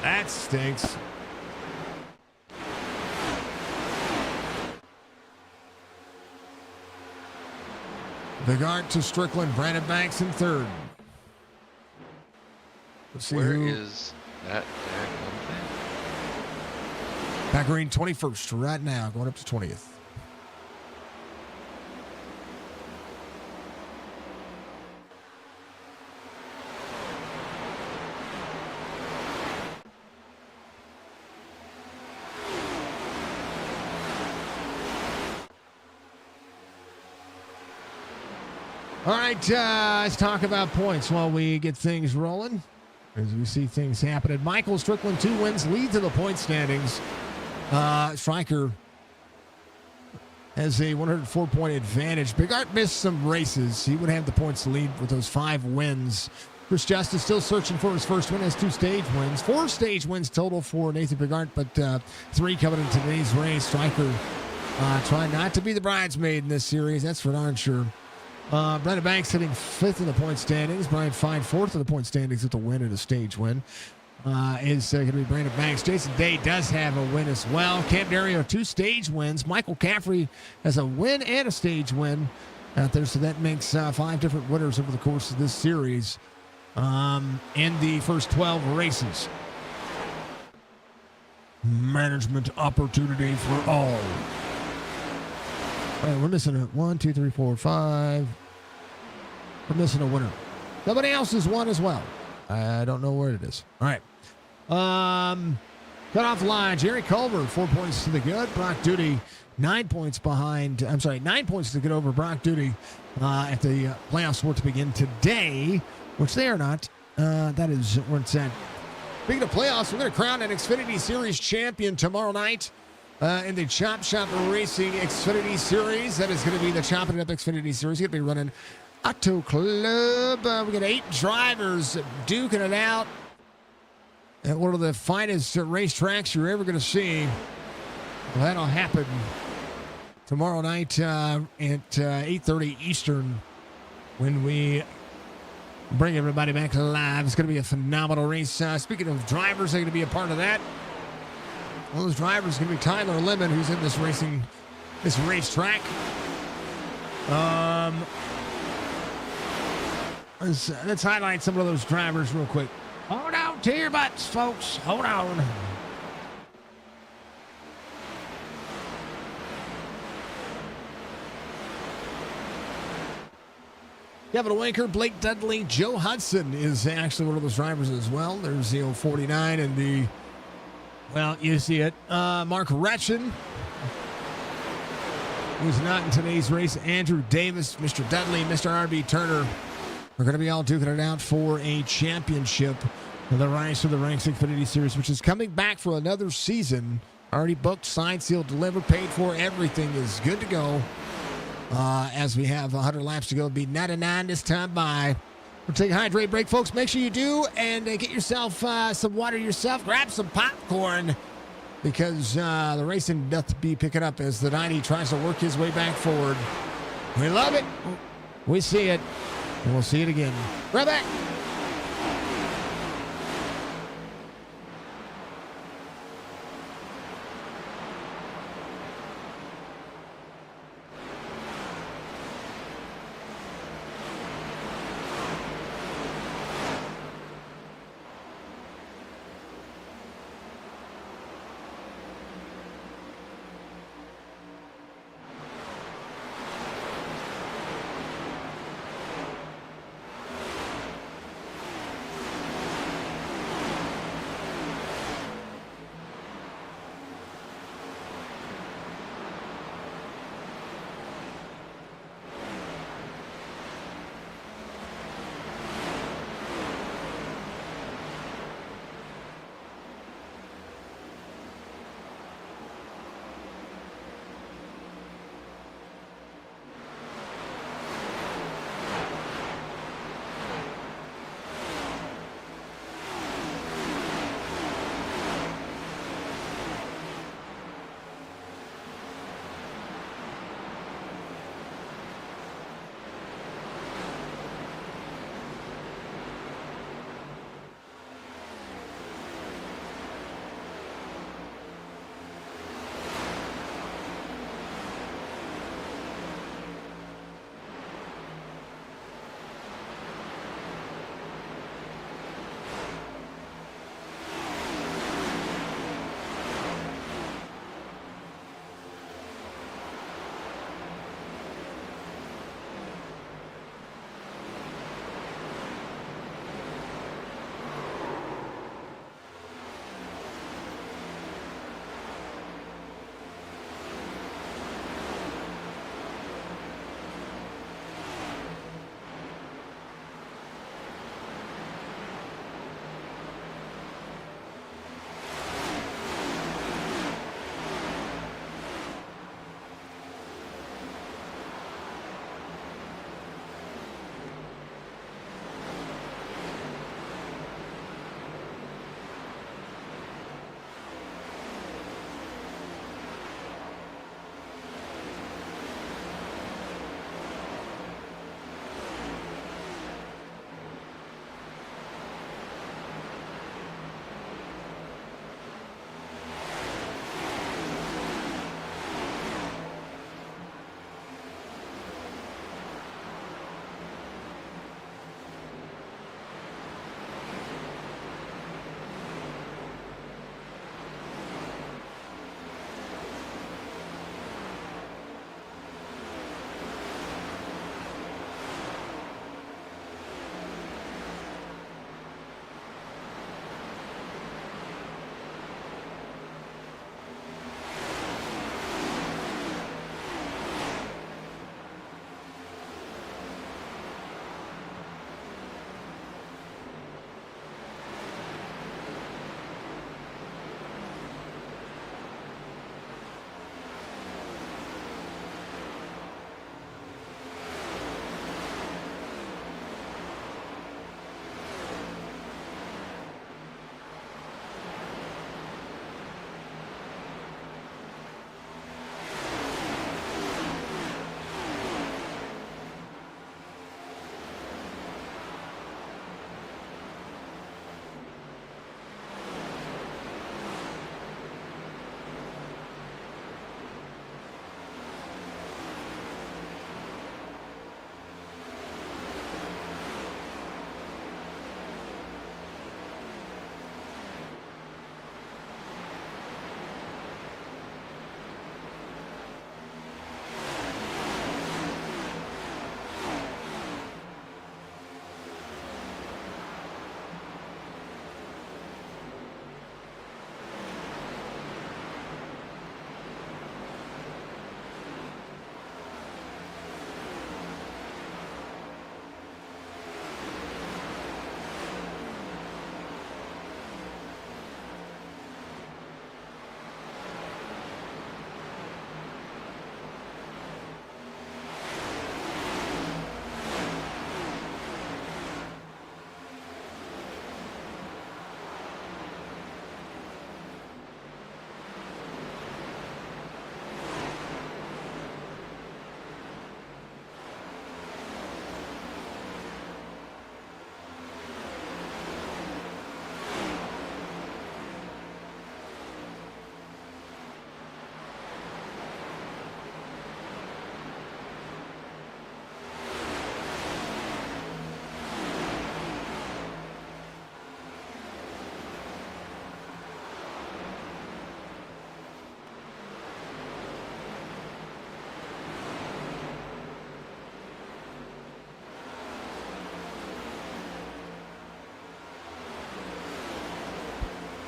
That stinks. Bigart to Strickland. Brandon Banks in third. Let's see Where who. is that daggone thing? Pat Green 21st right now, going up to 20th. All right, let's talk about points while we get things rolling. As we see things happening. Michael Strickland, 2 wins, leads in the point standings. Stryker has a 104-point advantage. Bigart missed some races. He would have the points to lead with those 5 wins. Chris Justice still searching for his first win, has 2 stage wins. 4 stage wins total for Nathan Bigart, but 3 coming in today's race. Stryker trying not to be the bridesmaid in this series, that's for darn sure. Brandon Banks sitting 5th in the point standings. Brian Fine 4th in the point standings with a win and a stage win. Is going to be Brandon Banks. Jason Day does have a win as well. Cam Dario, 2 stage wins. Michael Caffrey has a win and a stage win out there. So that makes 5 different winners over the course of this series in the first 12 races. Management opportunity for all. All right, we're missing a 1, 2, 3, 4, 5. We're missing a winner. Somebody else has won as well. I don't know where it is. All right. Cut off line. Jerry Culver, 4 points to the good. Brock Duty, 9 points behind. 9 points to the good over Brock Duty if the playoffs were to begin today, which they are not. That is where it's at. Speaking of playoffs, we're going to crown an Xfinity Series champion tomorrow night. In the Chop Shop Racing Xfinity Series. That is going to be the Chopp'N Up Xfinity Series. Going to be running Auto Club. We got 8 drivers duking it out at one of the finest racetracks you're ever going to see. Well, that'll happen tomorrow night at 8:30 Eastern when we bring everybody back live. It's going to be a phenomenal race. Speaking of drivers, they're going to be a part of that. One of those drivers is going to be Tyler Lemon, who's in this racetrack. Let's highlight some of those drivers real quick. Hold on to your butts, folks. Hold on. Kevin Winker, Blake Dudley, Joe Hudson is actually one of those drivers as well. There's the 49 and the... Well, you see it. Mark Retchen, who's not in today's race. Andrew Davis, Mr. Dudley, Mr. R.B. Turner are going to be all duking it out for a championship. The Rise to the Ranks Xfinity Series, which is coming back for another season. Already booked, signed, sealed, delivered, paid for. Everything is good to go. As we have 100 laps to go. It'll be 99 this time by. We'll take a hydrate break, folks. Make sure you do, and get yourself some water yourself. Grab some popcorn, because the racing doth be picking up as the 90 tries to work his way back forward. We love it. We see it, and we'll see it again. Right back.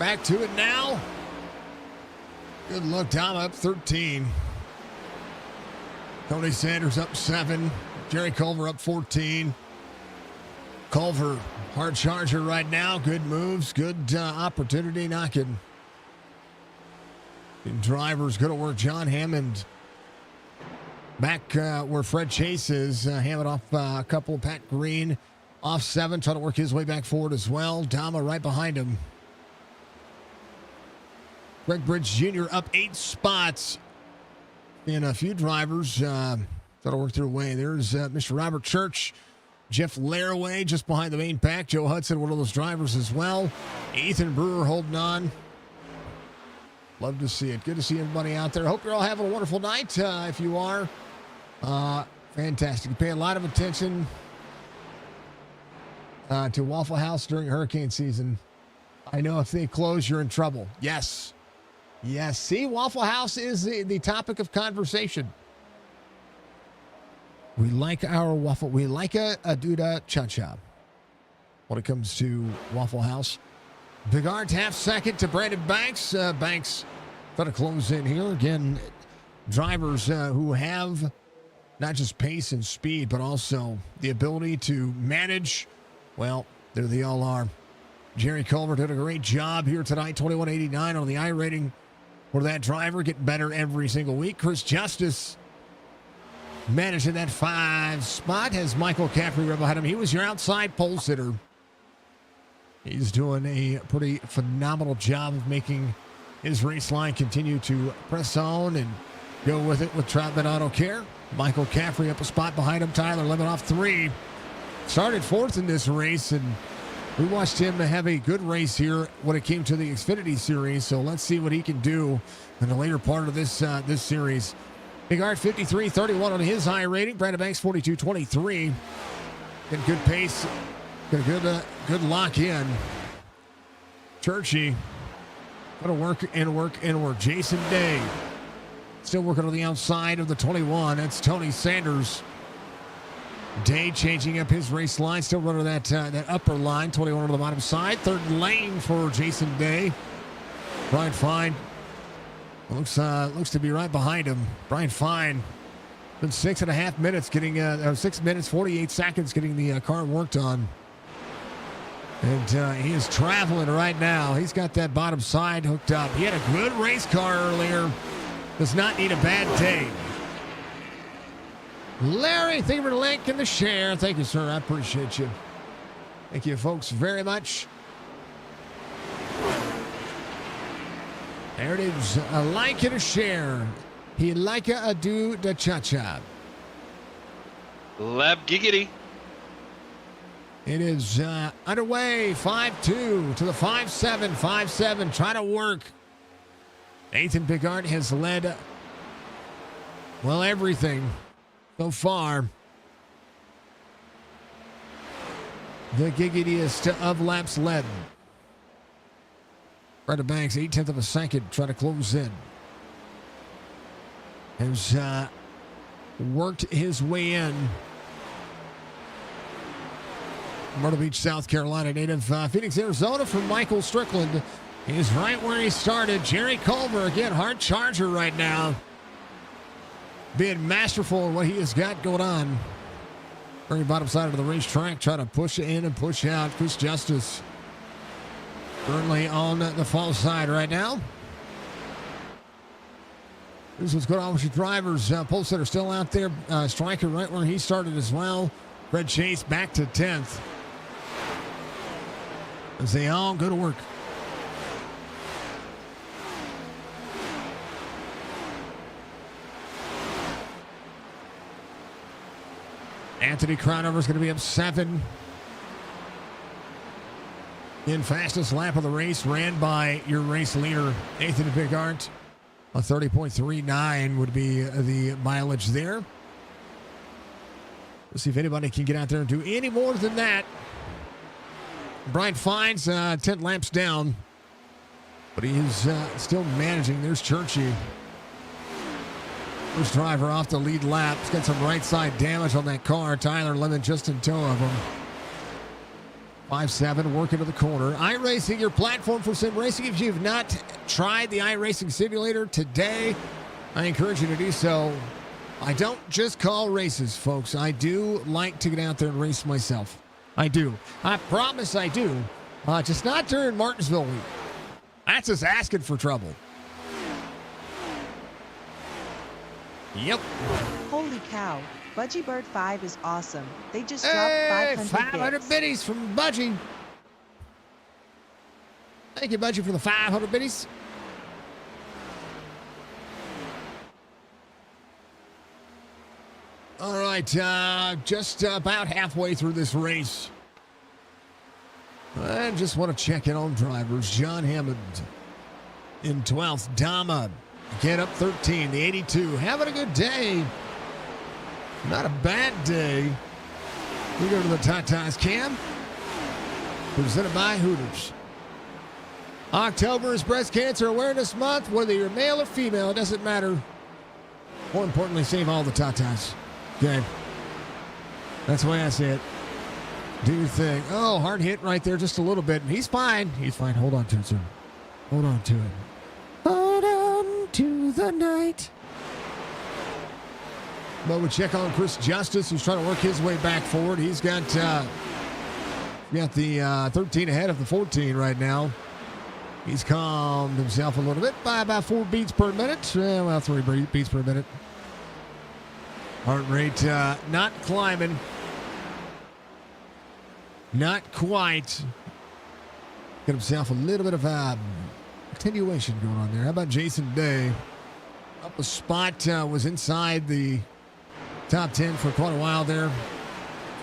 Back to it now. Good luck, Tom, up 13. Tony Sanders up 7. Jerry Culver up 14. Culver, hard charger right now. Good moves, good opportunity knocking. And drivers going to work. John Hammond back where Fred Chase is. Hammond off a couple. Pat Green off 7, trying to work his way back forward as well. Dama right behind him. Greg Bridge Jr. up 8 spots. And a few drivers that'll work their way. There's Mr. Robert Church, Jeff Laraway just behind the main pack. Joe Hudson, one of those drivers as well. Ethan Brewer holding on. Love to see it. Good to see everybody out there. Hope you're all having a wonderful night. If you are, fantastic. You pay a lot of attention to Waffle House during hurricane season. I know if they close, you're in trouble. Yes. Yes. See, Waffle House is the topic of conversation. We like our waffle. We like a Duda Cha-Cha when it comes to Waffle House. Bigard half second to Brandon Banks. Banks got to close in here. Again, drivers who have not just pace and speed, but also the ability to manage. Well, there they all are. Jerry Culver did a great job here tonight. 2189 on the iRating for that driver. Getting better every single week. Chris Justice managing that 5 spot. Has Michael Caffrey right behind him. He was your outside pole sitter. He's doing a pretty phenomenal job of making his race line continue to press on and go with it with Troutman Auto Care. Michael Caffrey up a spot behind him. Tyler Lemon off 3. Started 4th in this race, and we watched him have a good race here when it came to the Xfinity Series. So let's see what he can do in the later part of this this series. Big Art 53.31 on his high rating. Brandon Banks 42.23. Getting good pace. Got a good lock in. Churchy gonna work and work and work. Jason Day still working on the outside of the 21. That's Tony Sanders. Day changing up his race line, still running that upper line. 21 on the bottom side. 3rd lane for Jason Day. Brian Fine looks to be right behind him. Brian Fine been 6.5 minutes getting 6 minutes 48 seconds getting the car worked on. And he is traveling right now. He's got that bottom side hooked up. He had a good race car earlier. Does not need a bad day. Larry, thank you for the link and the share. Thank you, sir. I appreciate you. Thank you, folks, very much. There it is. A like and a share. He like a do the cha-cha. Lab giggity. It is underway. 5-2 to the 5-7. 5-7. Trying to work. Nathan Bigart has led, well, everything so far. The giggiest of laps led. Brandon Banks, 0.8 of a second, trying to close in. Has worked his way in. Myrtle Beach, South Carolina native. Phoenix, Arizona from Michael Strickland. He's right where he started. Jerry Culver, again, hard charger right now. Being masterful in what he has got going on. Very bottom side of the racetrack, trying to push in and push out. Chris Justice currently on the fall side right now. This is what's going on with your drivers. Pole sitter still out there. Striker right where he started as well. Fred Chase back to 10th. As they all go to work. Anthony Crownover is going to be up 7. In fastest lap of the race, ran by your race leader, Nathan Bigart. A 30.39 would be the mileage there. Let's see if anybody can get out there and do any more than that. Brian Fines 10 laps down, but he is still managing. There's Churchy. First driver off the lead lap. He's got some right side damage on that car. Tyler Lemon just in tow of him. 5-7, working to the corner. iRacing, your platform for sim racing. If you've not tried the iRacing simulator today, I encourage you to do so. I don't just call races, folks. I do like to get out there and race myself. I do. I promise I do. Just not during Martinsville week. That's just asking for trouble. Yep. Holy cow. Budgie Bird 5 is awesome. They just dropped 500 bits. biddies from Budgie. Thank you, Budgie, for the 500 biddies. All right, just about halfway through this race. I just want to check in on drivers. John Hammond in 12th. Dama, get up 13. The 82, having a good day. Not a bad day. We go to the Tatas Cam. Presented by Hooters. October is Breast Cancer Awareness Month. Whether you're male or female, it doesn't matter. More importantly, save all the Tatas. Okay. That's the way I see it. Do your thing. Oh, hard hit right there just a little bit. He's fine. He's fine. Hold on to it, sir. Hold on to it. Hold on to the night. But we check on Chris Justice, who's trying to work his way back forward. He's got the 13 ahead of the 14 right now. He's calmed himself a little bit by about 4 beats per minute. 3 beats per minute. Heart rate not climbing. Not quite. Got himself a little bit of attenuation going on there. How about Jason Day? Up a spot, was inside the top 10 for quite a while there.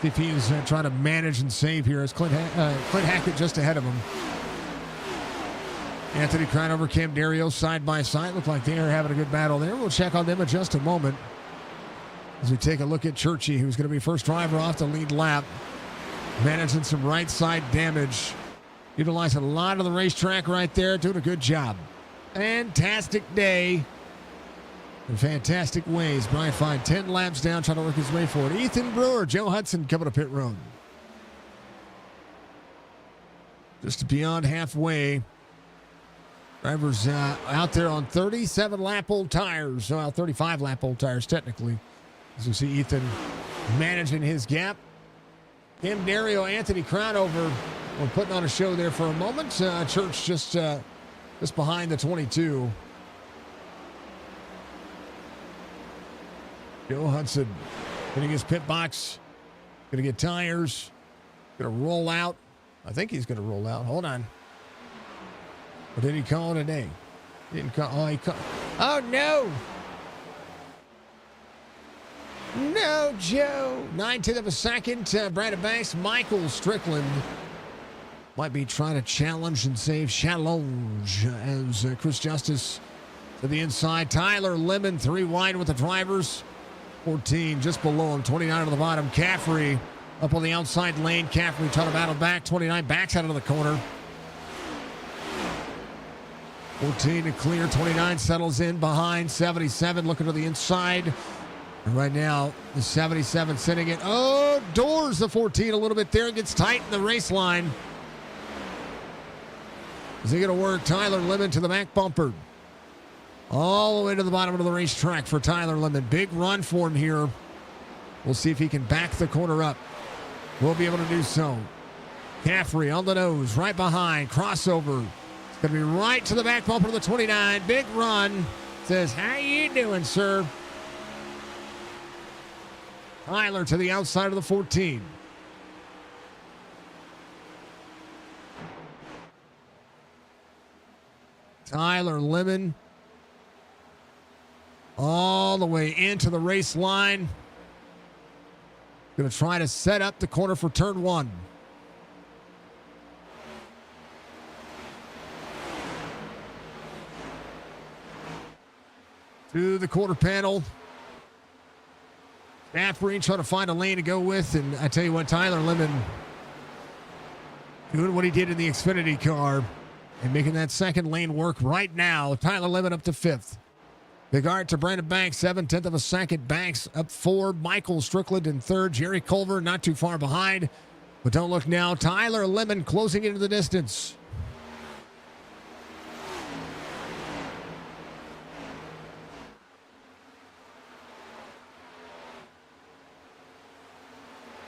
See if he's trying to manage and save here as Clint Hackett just ahead of him. Anthony Crownover, Cam Dario side by side. Look like they are having a good battle there. We'll check on them in just a moment as we take a look at Churchy, who's going to be first driver off the lead lap. Managing some right side damage. Utilizing a lot of the racetrack right there. Doing a good job. Fantastic day. In fantastic ways. Brian Fine 10 laps down, trying to work his way forward. Ethan Brewer, Joe Hudson coming to pit road. Just beyond halfway. Drivers out there on 37 lap old tires. 35 lap old tires technically. As you see Ethan managing his gap. Cam Dario, Anthony Crownover were putting on a show there for a moment. Church just behind the 22. Joe Hudson hitting his pit box. Going to get tires. Going to roll out. I think he's going to roll out. Hold on. Or did he call it a day? He didn't call. Oh, no. No, Joe. 9/10 of a second. Brandon Banks. Michael Strickland might be trying to challenge and save challenge as Chris Justice to the inside. Tyler Lemon 3 wide with the drivers. 14 just below him. 29 on the bottom. Caffrey up on the outside lane. Caffrey trying to battle back. 29 backs out of the corner. 14 to clear. 29 settles in behind. 77 looking to the inside. And right now, the 77 sitting it. Oh, doors the 14 a little bit there. Gets tight in the race line. Is he going to work Tyler Lemon to the back bumper? All the way to the bottom of the racetrack for Tyler Lemon. Big run for him here. We'll see if he can back the corner up. We'll be able to do so. Caffrey on the nose, right behind. Crossover. It's going to be right to the back bumper of the 29. Big run. Says, how you doing, sir? Tyler to the outside of the 14. Tyler Lemon all the way into the race line. Going to try to set up the corner for turn 1. To the quarter panel. Caffrey trying to find a lane to go with, and I tell you what, Tyler Lemon doing what he did in the Xfinity car and making that second lane work right now. Tyler Lemon up to 5th. Big art to Brandon Banks, 7/10 of a second. Banks up 4. Michael Strickland in 3rd. Jerry Culver not too far behind. But don't look now. Tyler Lemon closing into the distance.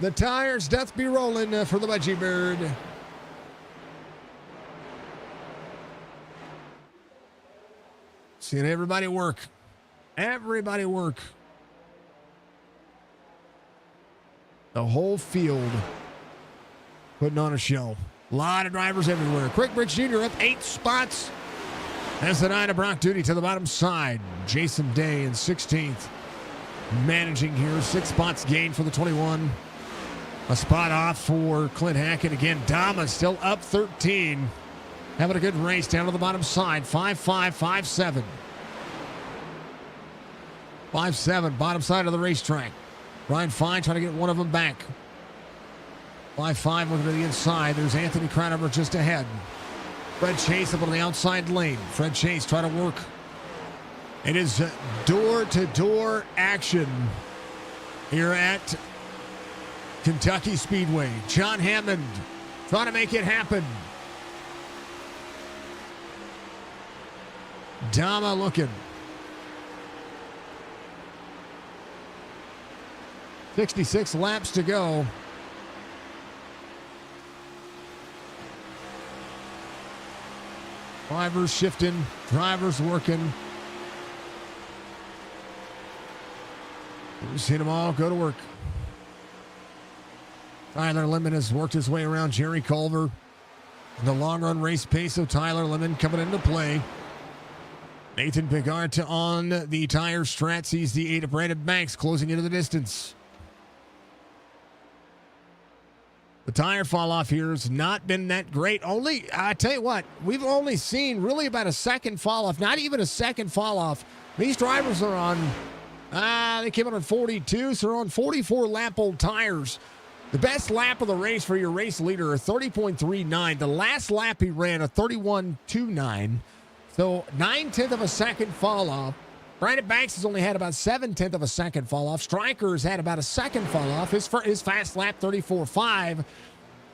The tires doth be rolling for the Budgie Bird. Seeing everybody work. Everybody work. The whole field putting on a show. A lot of drivers everywhere. Quick Bridge Jr. up 8 spots. As the 9 of Brock Duty to the bottom side. Jason Day in 16th. Managing here. 6 spots gained for the 21. A spot off for Clint Hackett. Again, Dama still up 13. Having a good race down to the bottom side. 5-5, 5-7. 5-7, bottom side of the racetrack. Ryan Fine trying to get one of them back. 5-5 looking to the inside. There's Anthony Crowder just ahead. Fred Chase up on the outside lane. Fred Chase trying to work. It is door-to-door action here at Kentucky Speedway. John Hammond trying to make it happen. Dama looking. 66 laps to go. Drivers shifting, drivers working. We've seen them all go to work. Tyler Lemon has worked his way around Jerry Culver. The long run race pace of Tyler Lemon coming into play. Nathan Bigart on the tire strat sees the 8 of Brandon Banks closing into the distance. The tire fall off here has not been that great. I tell you what, we've only seen really about a second fall off, not even a second fall off. These drivers are on, they came out on 42, so they're on 44 lap old tires. The best lap of the race for your race leader, a 30.39. The last lap he ran, a 31.29. So 9/10 of a second fall off. Brandon Banks has only had about 7/10 of a second fall off. Stryker's had about a second fall off. His fast lap, 34.5.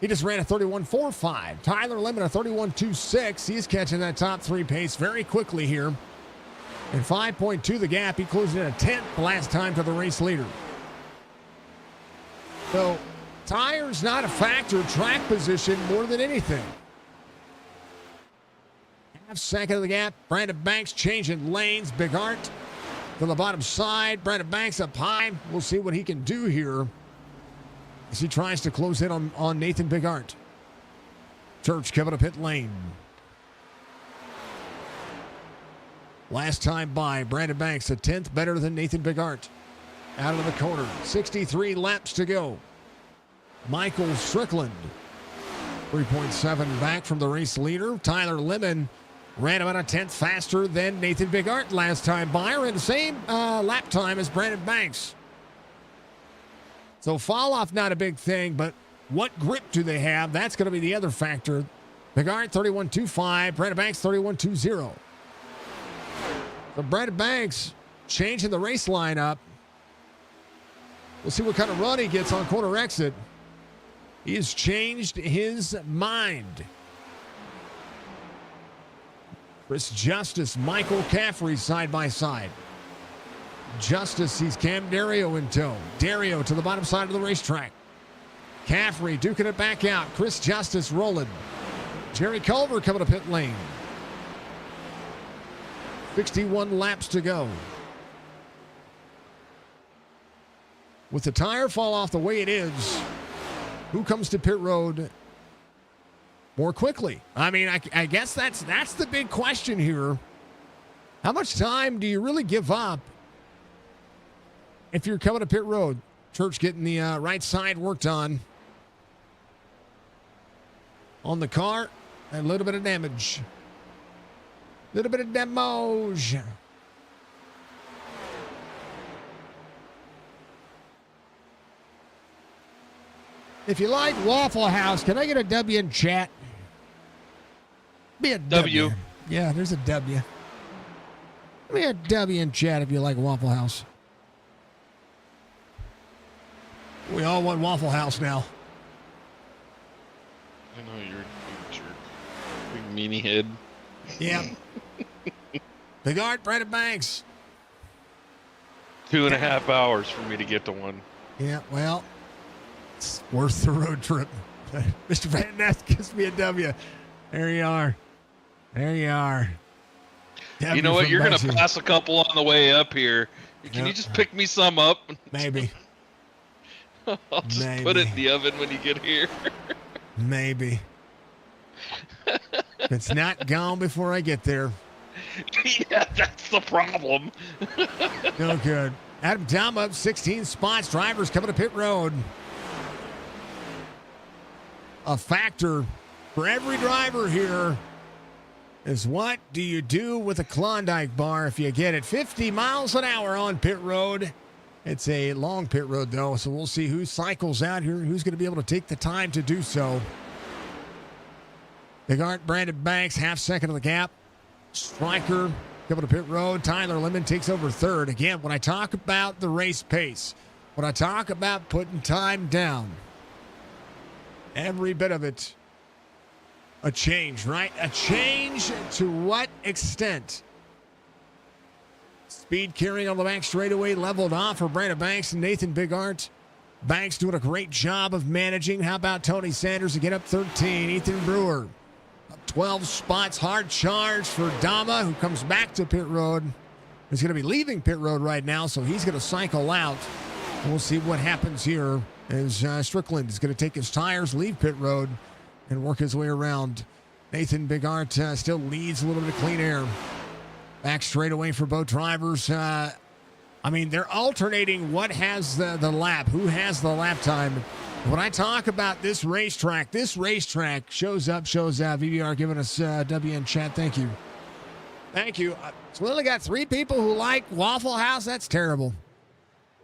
He just ran a 31.45. Tyler Lemon, a 31.26. He's catching that top 3 pace very quickly here. And 5.2 the gap. He closed in a 10th last time to the race leader. So tires not a factor. Track position more than anything. Half second of the gap. Brandon Banks changing lanes. Bigart to the bottom side. Brandon Banks up high. We'll see what he can do here as he tries to close in on Nathan Bigart. Church coming to pit lane. Last time by, Brandon Banks a 10th better than Nathan Bigart. Out of the corner. 63 laps to go. Michael Strickland, 3.7 back from the race leader. Tyler Lemon ran about a 10th faster than Nathan Bigart last time by, ran the same lap time as Brandon Banks. So fall off not a big thing, but what grip do they have? That's going to be the other factor. Bigart 31.25, Brandon Banks 31.20. So Brandon Banks changing the race lineup. We'll see what kind of run he gets on corner exit. He has changed his mind. Chris Justice, Michael Caffrey side by side. Justice sees Cam Dario in tow. Dario to the bottom side of the racetrack. Caffrey duking it back out. Chris Justice rolling. Jerry Culver coming to pit lane. 61 laps to go. With the tire fall off the way it is, who comes to pit road more quickly? I mean, I guess that's the big question here. How much time do you really give up if you're coming to pit road? Church getting the right side worked on the car. A little bit of damage. Little bit of damage. If you like Waffle House, can I get a W in chat? Be a W. Yeah, there's a W. Be a W in chat if you like Waffle House. We all want Waffle House now. I know you're jerk. Big meanie head. Yeah. Big Art, Brandon Banks. 2.5 hours for me to get to one. Yeah, well, it's worth the road trip. Mr. Van Ness gives me a W. There you are. There you are. You know what? from You're going to Betsy. pass a couple on the way up here. Can you just pick me some up? Maybe. I'll just put it in the oven when you get here. Maybe. If it's not gone before I get there. Yeah, that's the problem. No good. Adam Tom up 16 spots. Drivers coming to pit road. A factor for every driver here is what do you do with a Klondike bar if you get it 50 miles an hour on pit road. It's a long pit road, though, so we'll see who cycles out here and who's going to be able to take the time to do so. Big Art, Brandon Banks, half second of the gap. Stryker coming to pit road. Tyler Lemon takes over third. Again, when I talk about the race pace, when I talk about putting time down, every bit of it, a change, right? A change to what extent? Speed carrying on the back straightaway leveled off for Brandon Banks and Nathan Big Art. Banks doing a great job of managing. How about Tony Sanders to get up 13? Ethan Brewer up 12 spots. Hard charge for Dama, who comes back to pit road. He's going to be leaving pit road right now, so he's going to cycle out. We'll see what happens here as Strickland is going to take his tires, leave pit road, and work his way around. Nathan Big Art still leads a little bit of clean air. Back straight away for both drivers. I mean, they're alternating what has the lap, who has the lap time. When I talk about this racetrack shows up. VBR giving us W in chat. Thank you. Thank you. So we only got 3 people who like Waffle House. That's terrible.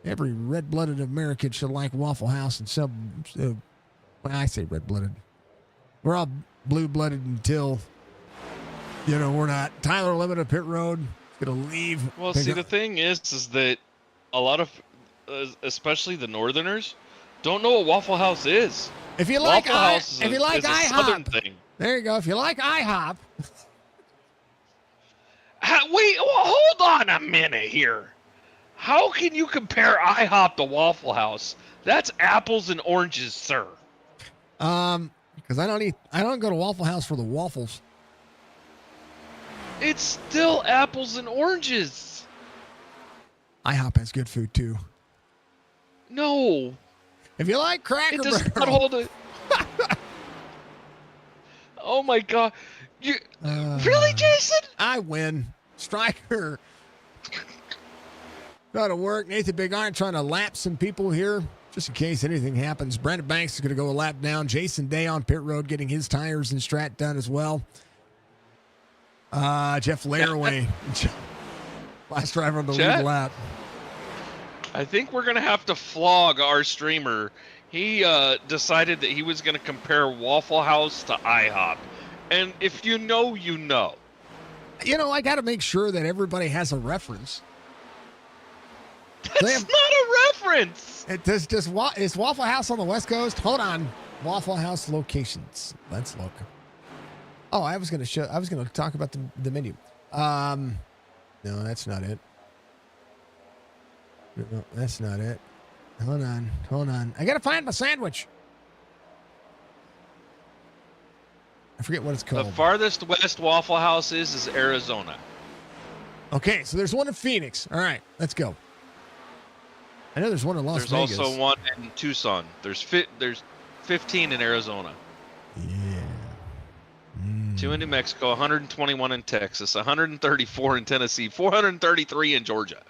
Every red-blooded American should like Waffle House. And some, well, I say red-blooded. We're all blue-blooded until... we're not. Tyler Lemon at pit road. Going to leave. Well, see, the thing is that a lot of, especially the Northerners, don't know what Waffle House is. If you like IHOP, thing. There you go. If you like IHOP. Wait, hold on a minute here. How can you compare IHOP to Waffle House? That's apples and oranges, sir. Because I don't go to Waffle House for the waffles. It's still apples and oranges. IHOP has good food too. No. If you like Cracker It does Barrel, not hold it. Oh my God. Really, Jason? I win. Striker. Trying to work. Nathan Big Iron trying to lap some people here, just in case anything happens. Brandon Banks is going to go a lap down. Jason Day on pit road getting his tires and strat done as well. Jeff Laraway, last driver on the lead lap. I think we're going to have to flog our streamer. He decided that he was going to compare Waffle House to IHOP. And if you know, you know. I got to make sure that everybody has a reference. That's not a reference. Is Waffle House on the West Coast? Hold on. Waffle House locations. Let's look. Oh, I was going to talk about the menu. No, that's not it. No, that's not it. Hold on. I got to find my sandwich. I forget what it's called. The farthest west Waffle House is Arizona. Okay, so there's one in Phoenix. All right, let's go. I know there's one in Las Vegas. There's also one in Tucson. There's 15 in Arizona. Yeah. 2 in New Mexico, 121 in Texas, 134 in Tennessee, 433 in Georgia.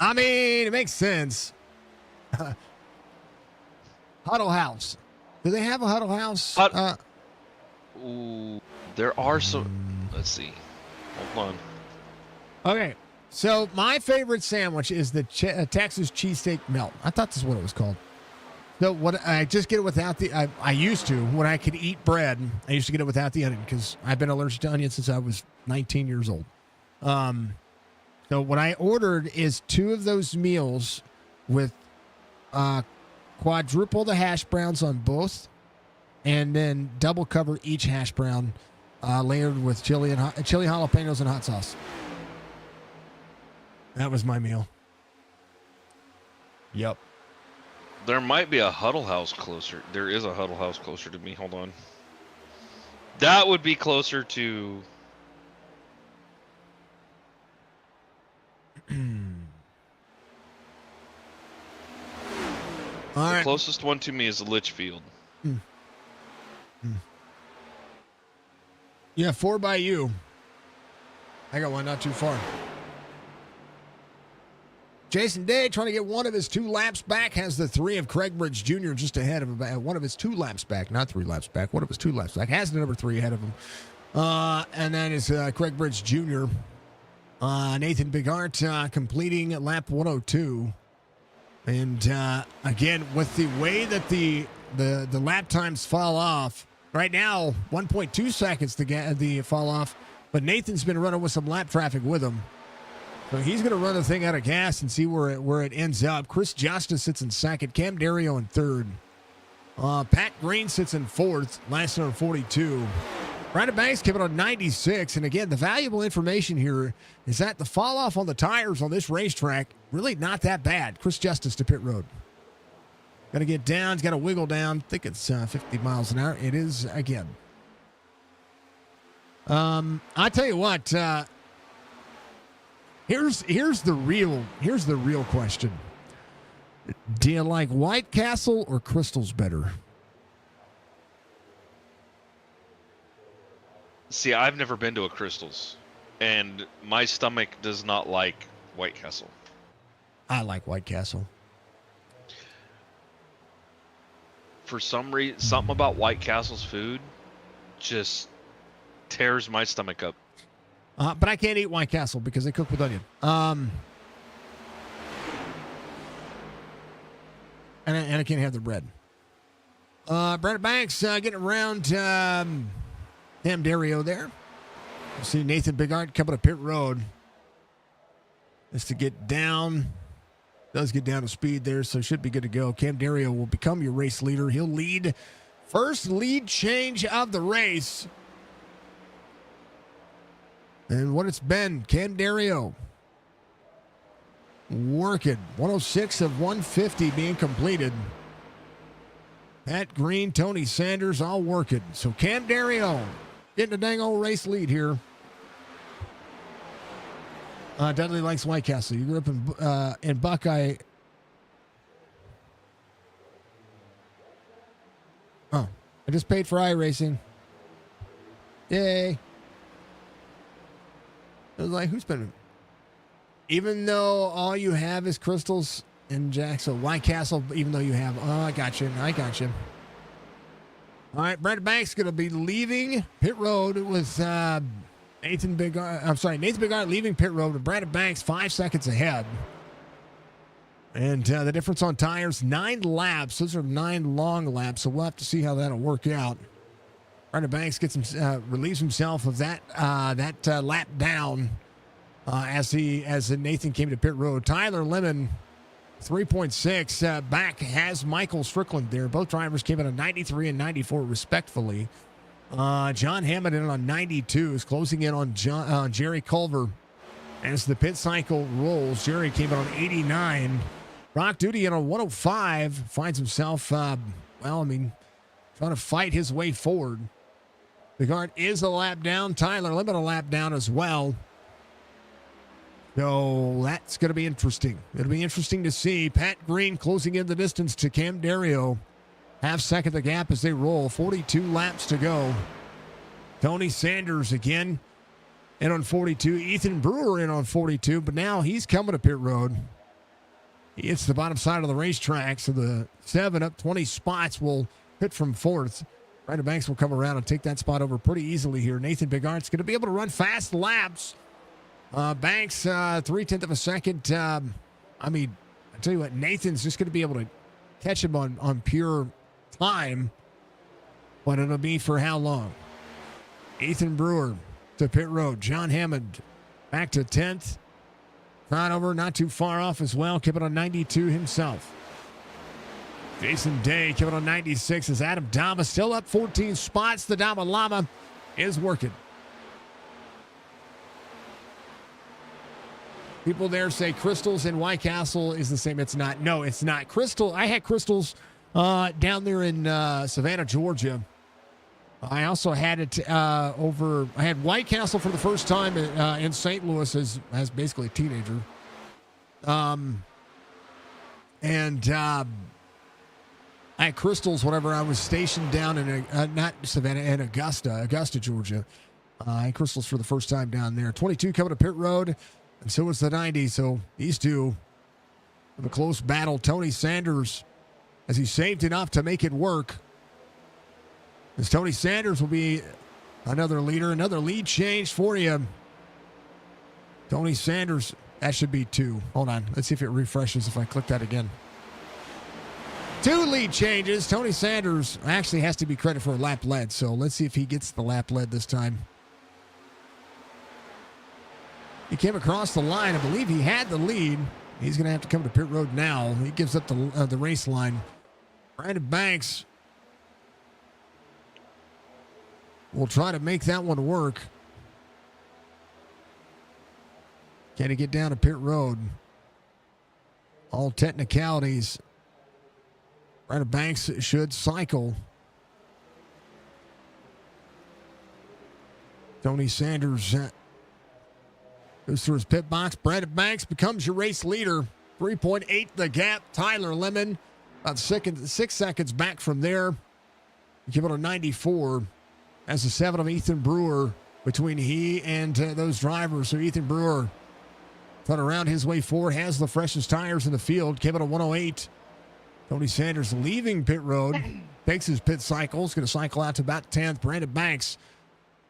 I mean, it makes sense. Huddle House. Do they have a Huddle House? Ooh, there are some. Let's see. Hold on. Okay, so my favorite sandwich is the Texas cheesesteak melt. I thought this is what it was called. So what I just get it without the. I used to when I could eat bread. I used to get it without the onion because I've been allergic to onions since I was 19 years old. So what I ordered is 2 of those meals with quadruple the hash browns on both, and then double cover each hash brown, layered with chili jalapenos and hot sauce. That was my meal. Yep. There might be a Huddle House closer. There is a Huddle House closer to me. Hold on. That would be closer to... All the right. closest one to me is Litchfield. Yeah, 4 by you. I got one not too far. Jason Day trying to get one of his 2 laps back, has the 3 of Craig Bridge Jr. just ahead of him. One of his 2 laps back, not 3 laps back. One of his 2 laps back. Has the number 3 ahead of him. And then is Craig Bridge Jr. Nathan Bigart completing lap 102. And again, with the way that the lap times fall off, right now, 1.2 seconds the fall off, but Nathan's been running with some lap traffic with him. So he's going to run the thing out of gas and see where it ends up. Chris Justice sits in second. Cam Dario in third. Pat Green sits in fourth, last on 42. Brandon Banks came in on 96. And again, the valuable information here is that the fall off on the tires on this racetrack, really not that bad. Chris Justice to pit road. Got to get down. He's got to wiggle down. I think it's 50 miles an hour. It is again. I tell you what, here's the real question. Do you like White Castle or Crystal's better? See, I've never been to a Crystal's, and my stomach does not like White Castle. I like White Castle. For some reason, something about White Castle's food just tears my stomach up. But I can't eat White Castle because they cook with onion. And I can't have the bread. Brandon Banks getting around Cam Dario there. You see Nathan Bigart coming to pit road. Just to get down. Does get down to speed there, so should be good to go. Cam Dario will become your race leader. He'll lead first lead change of the race. And what it's been, Cam Dario working. 106 of 150 being completed. Pat Green, Tony Sanders, all working. So Cam Dario getting a dang old race lead here. Dudley likes White Castle. You grew up in Buckeye. Oh, I just paid for iRacing. Yay. I was like, who's been? Even though all you have is Crystals and Jackson, White Castle, even though you have, I got you. All right, Brandon Banks going to be leaving pit road with Nathan Bigart leaving pit road with Brandon Banks 5 seconds ahead. And the difference on tires, 9 laps. Those are 9 long laps, so we'll have to see how that'll work out. Brandon Banks relieves himself of that lap down as Nathan came to pit road. Tyler Lemon, 3.6 back, has Michael Strickland there. Both drivers came in on 93 and 94 respectfully. John Hammond in on 92 is closing in on Jerry Culver as the pit cycle rolls. Jerry came in on 89. Rock Duty in on 105 finds himself, trying to fight his way forward. Bigart is a lap down. Tyler Lemon a lap down as well. So that's going to be interesting. It'll be interesting to see Pat Green closing in the distance to Cam Dario. Half second the gap as they roll. 42 laps to go. Tony Sanders again in on 42. Ethan Brewer in on 42, but now he's coming to pit road. He hits the bottom side of the racetrack, so the 7 up 20 spots will pit from fourth. Brandon Banks will come around and take that spot over pretty easily here. Nathan Bigart's going to be able to run fast laps. Banks, 0.3 of a second. I tell you what, Nathan's just going to be able to catch him on pure time, but it'll be for how long? Ethan Brewer to pit road. John Hammond back to 10th. Not too far off as well. Keep it on 92 himself. Jason Day coming on 96 as Adam Dama still up 14 spots. The Dama Llama is working. People there say Crystals in White Castle is the same. It's not. No, it's not. I had Crystals down there in Savannah, Georgia. I also had it I had White Castle for the first time in St. Louis as basically a teenager. I had Crystals whenever I was stationed down in not Savannah, in Augusta, Georgia. I had Crystals for the first time down there. 22 coming to pit road, and so is the 90. So these two have a close battle. Tony Sanders, as he saved enough to make it work. As Tony Sanders will be another leader, another lead change for you. Tony Sanders, that should be 2. Hold on, let's see if it refreshes if I click that again. 2 lead changes. Tony Sanders actually has to be credited for a lap led, so let's see if he gets the lap led this time. He came across the line. I believe he had the lead. He's going to have to come to pit road now. He gives up the race line. Brandon Banks will try to make that one work. Can he get down to pit road? All technicalities. Brandon Banks should cycle. Tony Sanders goes through his pit box. Brandon Banks becomes your race leader. 3.8 the gap. Tyler Lemon about 6 seconds back from there. You give it a 94. That's a 7 of Ethan Brewer between he and those drivers. So Ethan Brewer trying to round his way forward. Has the freshest tires in the field. Give it a 108. Tony Sanders leaving pit road, takes his pit cycle. Is going to cycle out to about 10th. Brandon Banks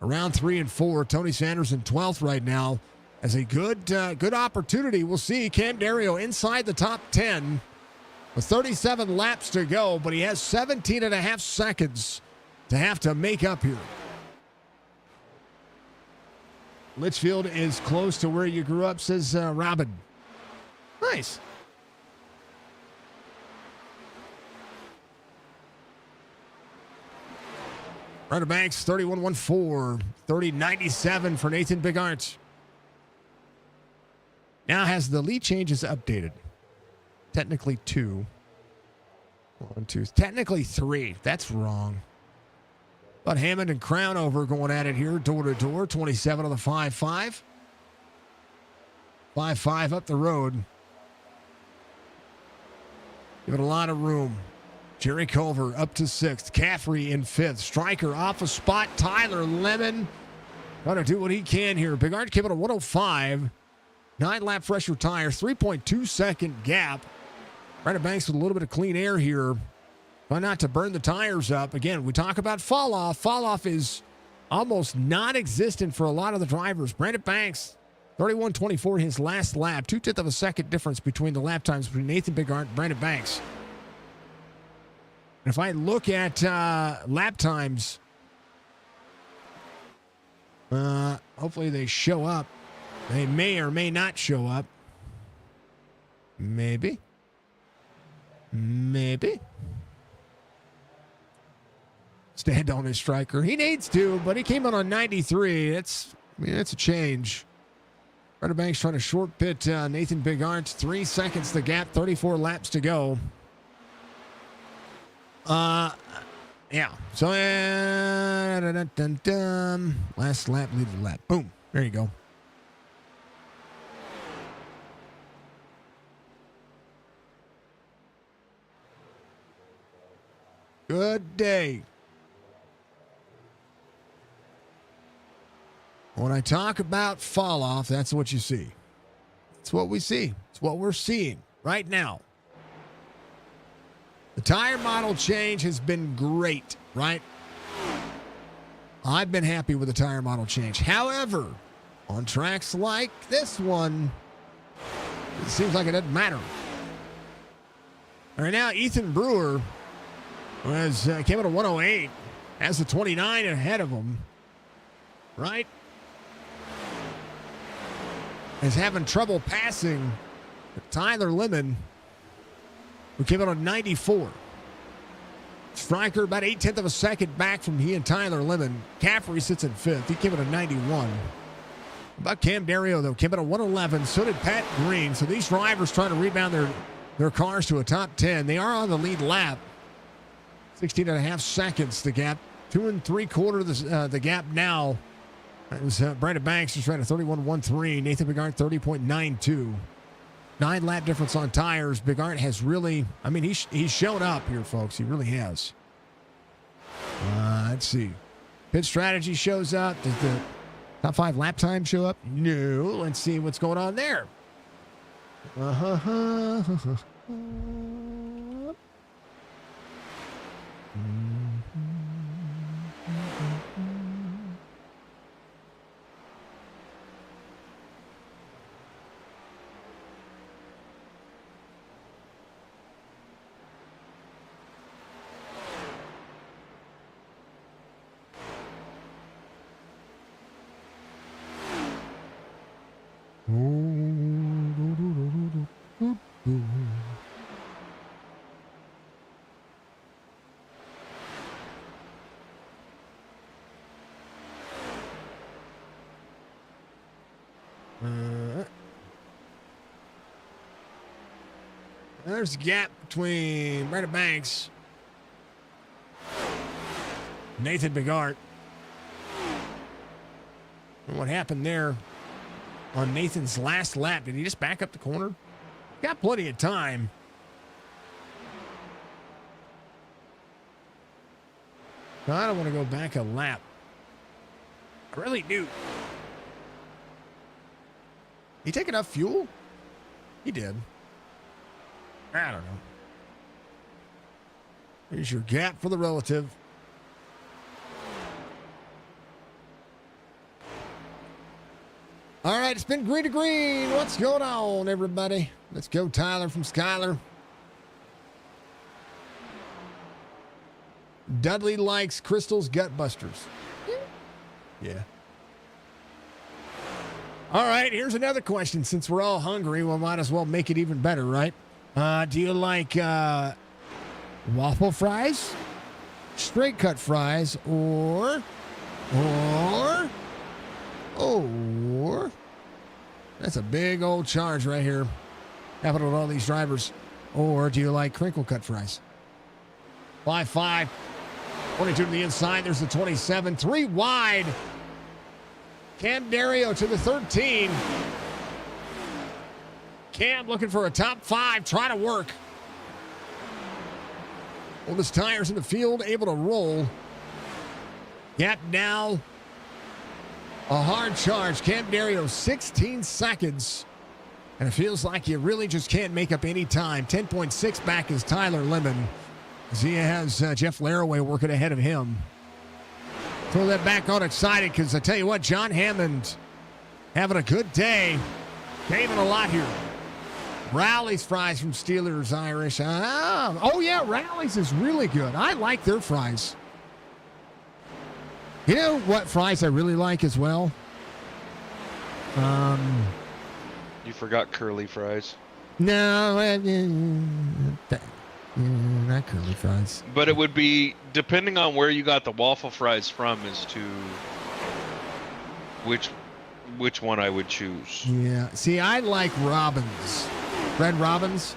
around 3 and 4. Tony Sanders in 12th right now. As a good opportunity. We'll see Cam Dario inside the top 10 with 37 laps to go, but he has 17 and a half seconds to have to make up here. Litchfield is close to where you grew up, says Robin. Nice. Brandon Banks, 31.14, 30.97 for Nathan Bigart. Now has the lead changes updated. Technically 2. 1, 2. Technically 3. That's wrong. But Hammond and Crownover going at it here, door to door. 27 on the 5-5. 5-5 up the road. Give it a lot of room. Jerry Culver up to 6th. Caffrey in 5th. Stryker off a spot. Tyler Lemon trying to do what he can here. Bigart give it a 105. 9-lap fresher tires. 3.2 second gap. Brandon Banks with a little bit of clean air here. Try not to burn the tires up. Again, we talk about fall off. Fall off is almost non-existent for a lot of the drivers. Brandon Banks, 31.24 his last lap. 0.2 of a second difference between the lap times between Nathan Bigart and Brandon Banks. And if I look at lap times, hopefully they show up. They may or may not show up. Maybe. Stand on his Stryker. He needs to, but he came on 93. That's a change. Brandon Banks trying to short pit Nathan Bigart. 3 seconds the gap. 34 laps to go. Yeah. So, last lap, lead the lap. Boom. There you go. Good day. When I talk about fall off, that's what you see. It's what we see. It's what we're seeing right now. The tire model change has been great, right? I've been happy with the tire model change. However, on tracks like this one, it seems like it doesn't matter. All right, now Ethan Brewer came at a 108, has the 29 ahead of him, right? Is having trouble passing Tyler Lemon, who came out on 94. Stryker about 0.8 of a second back from he and Tyler Lemon. Caffrey sits in 5th. He came in a 91. About Cam Dario, though, came in a 111. So did Pat Green. So these drivers trying to rebound their cars to a top 10. They are on the lead lap. 16.5 seconds the gap. 2 3/4 the gap now. That was Brandon Banks just ran a 31.13. Nathan Bigart 30.92. 9 lap difference on tires. Bigart has really, I mean, he's shown up here, folks. He really has. Let's see. Pit strategy shows up. Does the top 5 lap time show up? No. Let's see what's going on there. There's a gap between Brandon Banks, Nathan Bigart. And what happened there on Nathan's last lap? Did he just back up the corner? Got plenty of time. I don't want to go back a lap. I really do. He take enough fuel? He did. I don't know. Here's your gap for the relative. All right, it's been green to green. What's going on, everybody? Let's go, Tyler from Skyler. Dudley likes Crystal's Gutbusters. Yeah. All right, here's another question. Since we're all hungry, we might as well make it even better, right? Do you like waffle fries, straight cut fries, or that's a big old charge right here happening with all these drivers. Or do you like crinkle cut fries? 5-5, 22 to the inside. There's the 27, 3 wide. Cam Dario to the 13. Cam looking for a top 5, trying to work. Oldest tires in the field, able to roll. Gap now. A hard charge. Cam Dario, 16 seconds. And it feels like you really just can't make up any time. 10.6 back is Tyler Lemon. As he has Jeff Laraway working ahead of him. Throw that back on excited because I tell you what, John Hammond having a good day. Gaving a lot here. Rowley's fries from Steelers Irish. Oh, yeah, Rowley's is really good. I like their fries. You know what fries I really like as well? You forgot curly fries. No, not curly fries. But it would be, depending on where you got the waffle fries from, as to which one I would choose. Yeah. See, I like Robins. Red Robins.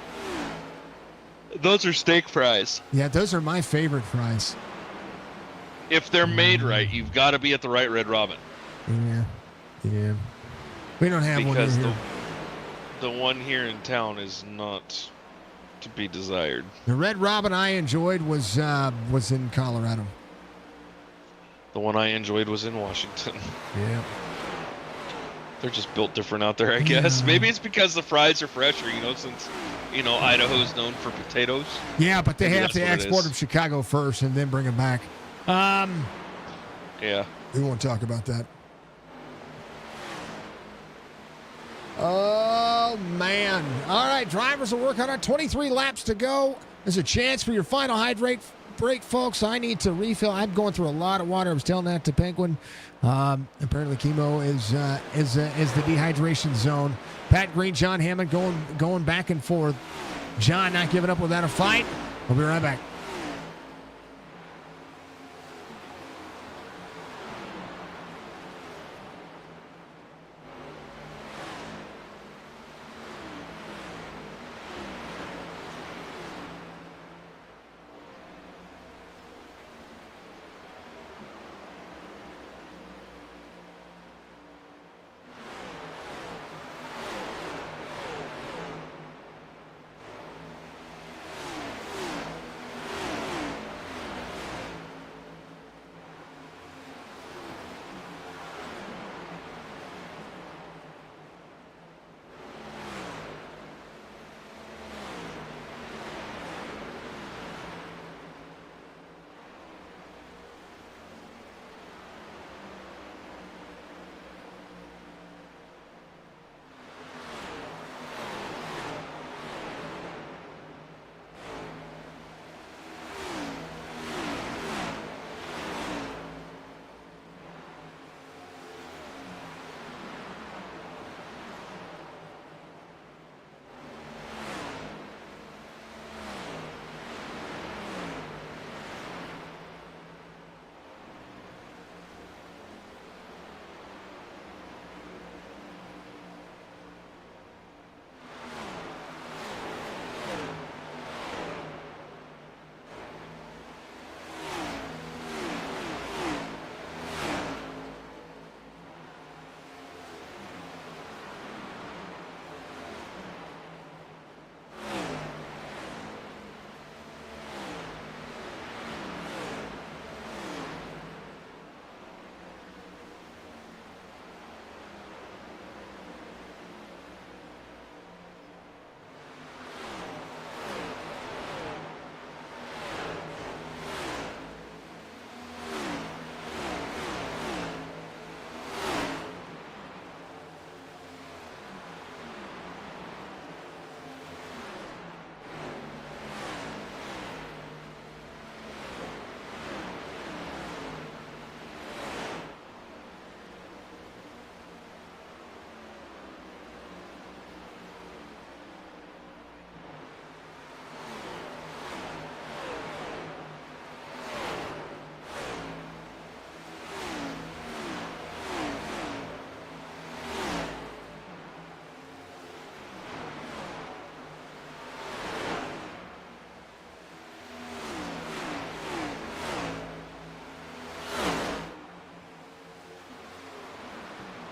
Those are steak fries. Yeah, those are my favorite fries. If they're made right, you've got to be at the right Red Robin. Yeah. We don't have one in here. The one here in town is not to be desired. The Red Robin I enjoyed was in Colorado. The one I enjoyed was in Washington. Yeah. They're just built different out there, I guess. Maybe it's because the fries are fresher, since, Idaho's known for potatoes. Yeah, but they Maybe have to export them to Chicago first and then bring them back. Yeah. We won't talk about that. Oh, man. All right, drivers will work on it. 23 laps to go. There's a chance for your final hydrate break, folks. I need to refill. I'm going through a lot of water. I was telling that to Penguin. Apparently, chemo is the dehydration zone. Pat Green, John Hammond going back and forth. John not giving up without a fight. We'll be right back.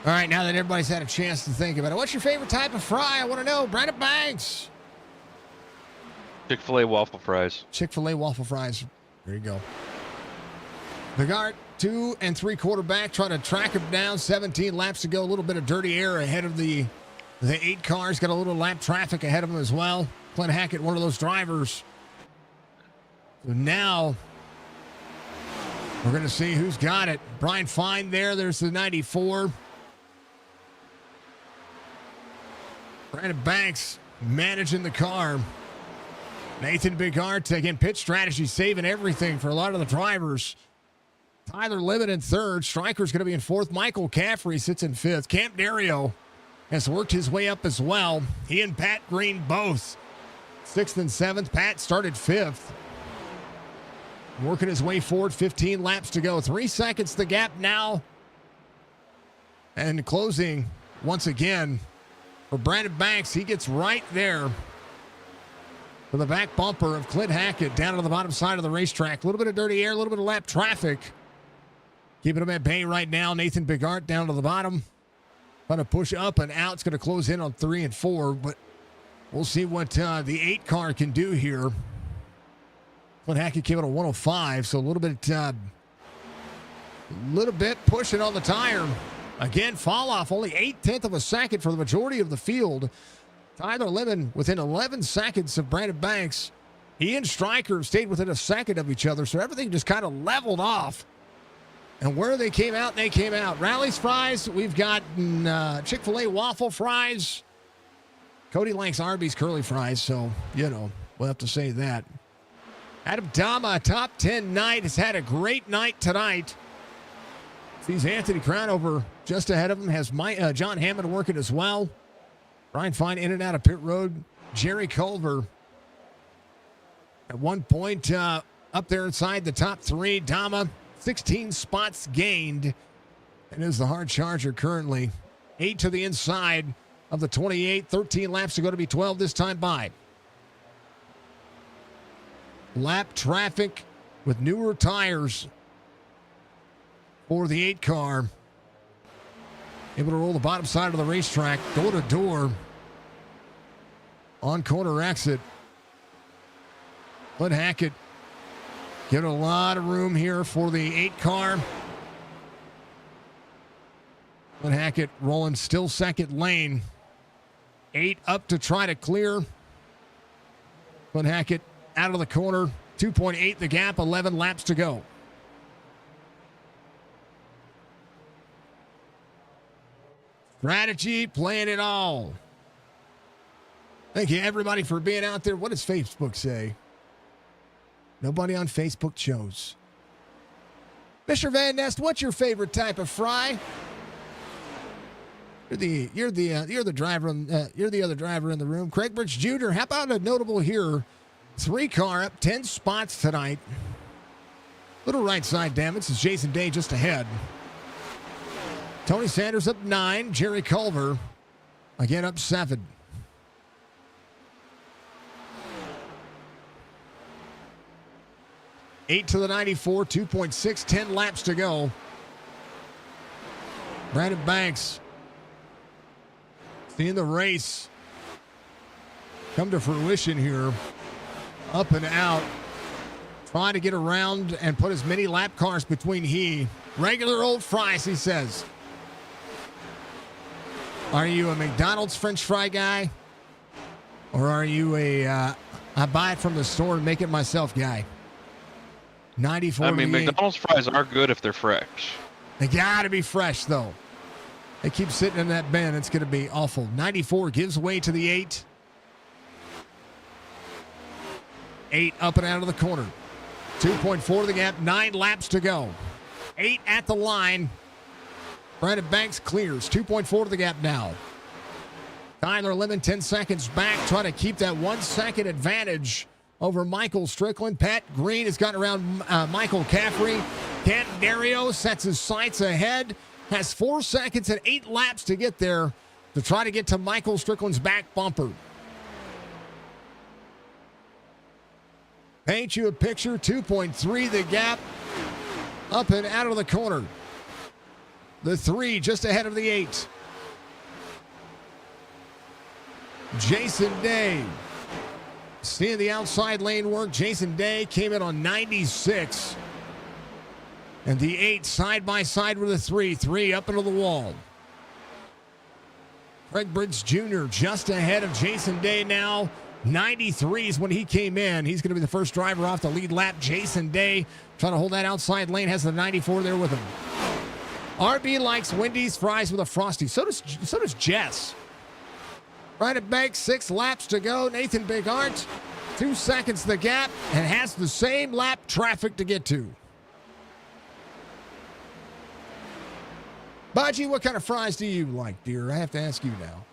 All right, now that everybody's had a chance to think about it, what's your favorite type of fry? I want to know. Brandon Banks. Chick-fil-A waffle fries. Chick-fil-A waffle fries. There you go. Bigart, 2 3/4 back, trying to track him down. 17 laps to go. A little bit of dirty air ahead of the 8 cars. Got a little lap traffic ahead of him as well. Clint Hackett, one of those drivers. So now we're going to see who's got it. Brian Fine there. There's the 94. Brandon Banks managing the car. Nathan Bigart, again, pit strategy, saving everything for a lot of the drivers. Tyler Lemon in third. Stryker's going to be in fourth. Michael Caffrey sits in fifth. Camp Dario has worked his way up as well. He and Pat Green both sixth and seventh. Pat started fifth. Working his way forward, 15 laps to go. 3 seconds the gap now. And closing once again for Brandon Banks. He gets right there for the back bumper of Clint Hackett down to the bottom side of the racetrack. A little bit of dirty air, a little bit of lap traffic. Keeping him at bay right now. Nathan Bigart down to the bottom. Trying to push up and out. It's going to close in on 3 and 4, but we'll see what the 8 car can do here. Clint Hackett came in at 105, so a little bit pushing on the tire. Again, fall off only 1/8 of a second for the majority of the field. Tyler Lemon within 11 seconds of Brandon Banks. He and Stryker stayed within a second of each other, so everything just kind of leveled off. And where they came out, they came out. Rally's fries, we've got Chick-fil-A waffle fries. Cody likes Arby's curly fries, so, we'll have to say that. Adam Dama, top 10 night, has had a great night tonight. Sees Anthony Crownover just ahead of him, has John Hammond working as well. Brian Fine in and out of pit road. Jerry Culver at one point up there inside the top 3. Dama, 16 spots gained, and is the hard charger currently. 8 to the inside of the 28. 13 laps to go to be 12 this time by. Lap traffic with newer tires for the 8 car. Able to roll the bottom side of the racetrack, door to door on corner exit. Clint Hackett giving a lot of room here for the 8 car. Clint Hackett rolling still second lane. 8 up to try to clear. Clint Hackett out of the corner. 2.8 the gap, 11 laps to go. Strategy, playing it all. Thank you, everybody, for being out there. What does Facebook say? Nobody on Facebook chose. Mr. Van Nest, what's your favorite type of fry? You're the driver. You're the other driver in the room. Craig Bridge Jr. How about a notable here? 3 car up 10 spots tonight. Little right side damage is Jason Day just ahead. Tony Sanders up 9. Jerry Culver again up 7. Eight to the 94, 2.6, 10 laps to go. Brandon Banks seeing the race come to fruition here. Up and out. Trying to get around and put as many lap cars between regular old fries, he says. Are you a McDonald's French fry guy? Or are you I buy it from the store and make it myself guy? 94. McDonald's fries are good if they're fresh. They gotta be fresh, though. They keep sitting in that bin. It's gonna be awful. 94 gives way to the 8. 8 up and out of the corner. 2.4 the gap. 9 laps to go. 8 at the line. Brandon Banks clears. 2.4 to the gap now. Tyler Lemon 10 seconds back, trying to keep that 1 second advantage over Michael Strickland. Pat Green has gotten around Michael Caffrey. Kent Dario sets his sights ahead. Has 4 seconds and 8 laps to get there to try to get to Michael Strickland's back bumper. Paint you a picture. 2.3 the gap. Up and out of the corner. The 3 just ahead of the 8. Jason Day. Seeing the outside lane work, Jason Day came in on 96. And the 8 side by side with the 3. 3 up into the wall. Craig Briggs Jr. just ahead of Jason Day now. 93 is when he came in. He's going to be the first driver off the lead lap. Jason Day trying to hold that outside lane. Has the 94 there with him. RB likes Wendy's fries with a Frosty. So does Jess. Right at bank, 6 laps to go. Nathan Bigart, 2 seconds the gap, and has the same lap traffic to get to. Baji, what kind of fries do you like, dear? I have to ask you now.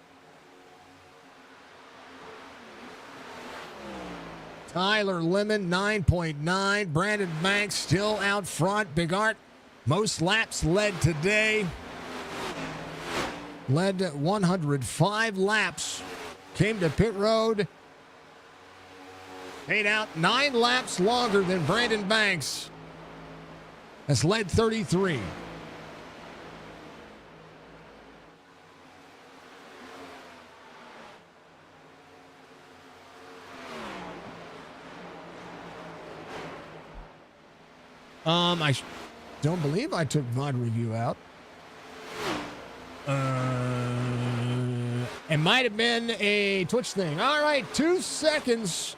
Tyler Lemon, 9.9. Brandon Banks still out front. Bigart, most laps led today. Led 105 laps. Came to pit road. Paid out 9 laps longer than Brandon Banks. Has led 33. I don't believe I took VOD review out. It might have been a Twitch thing. All right, 2 seconds.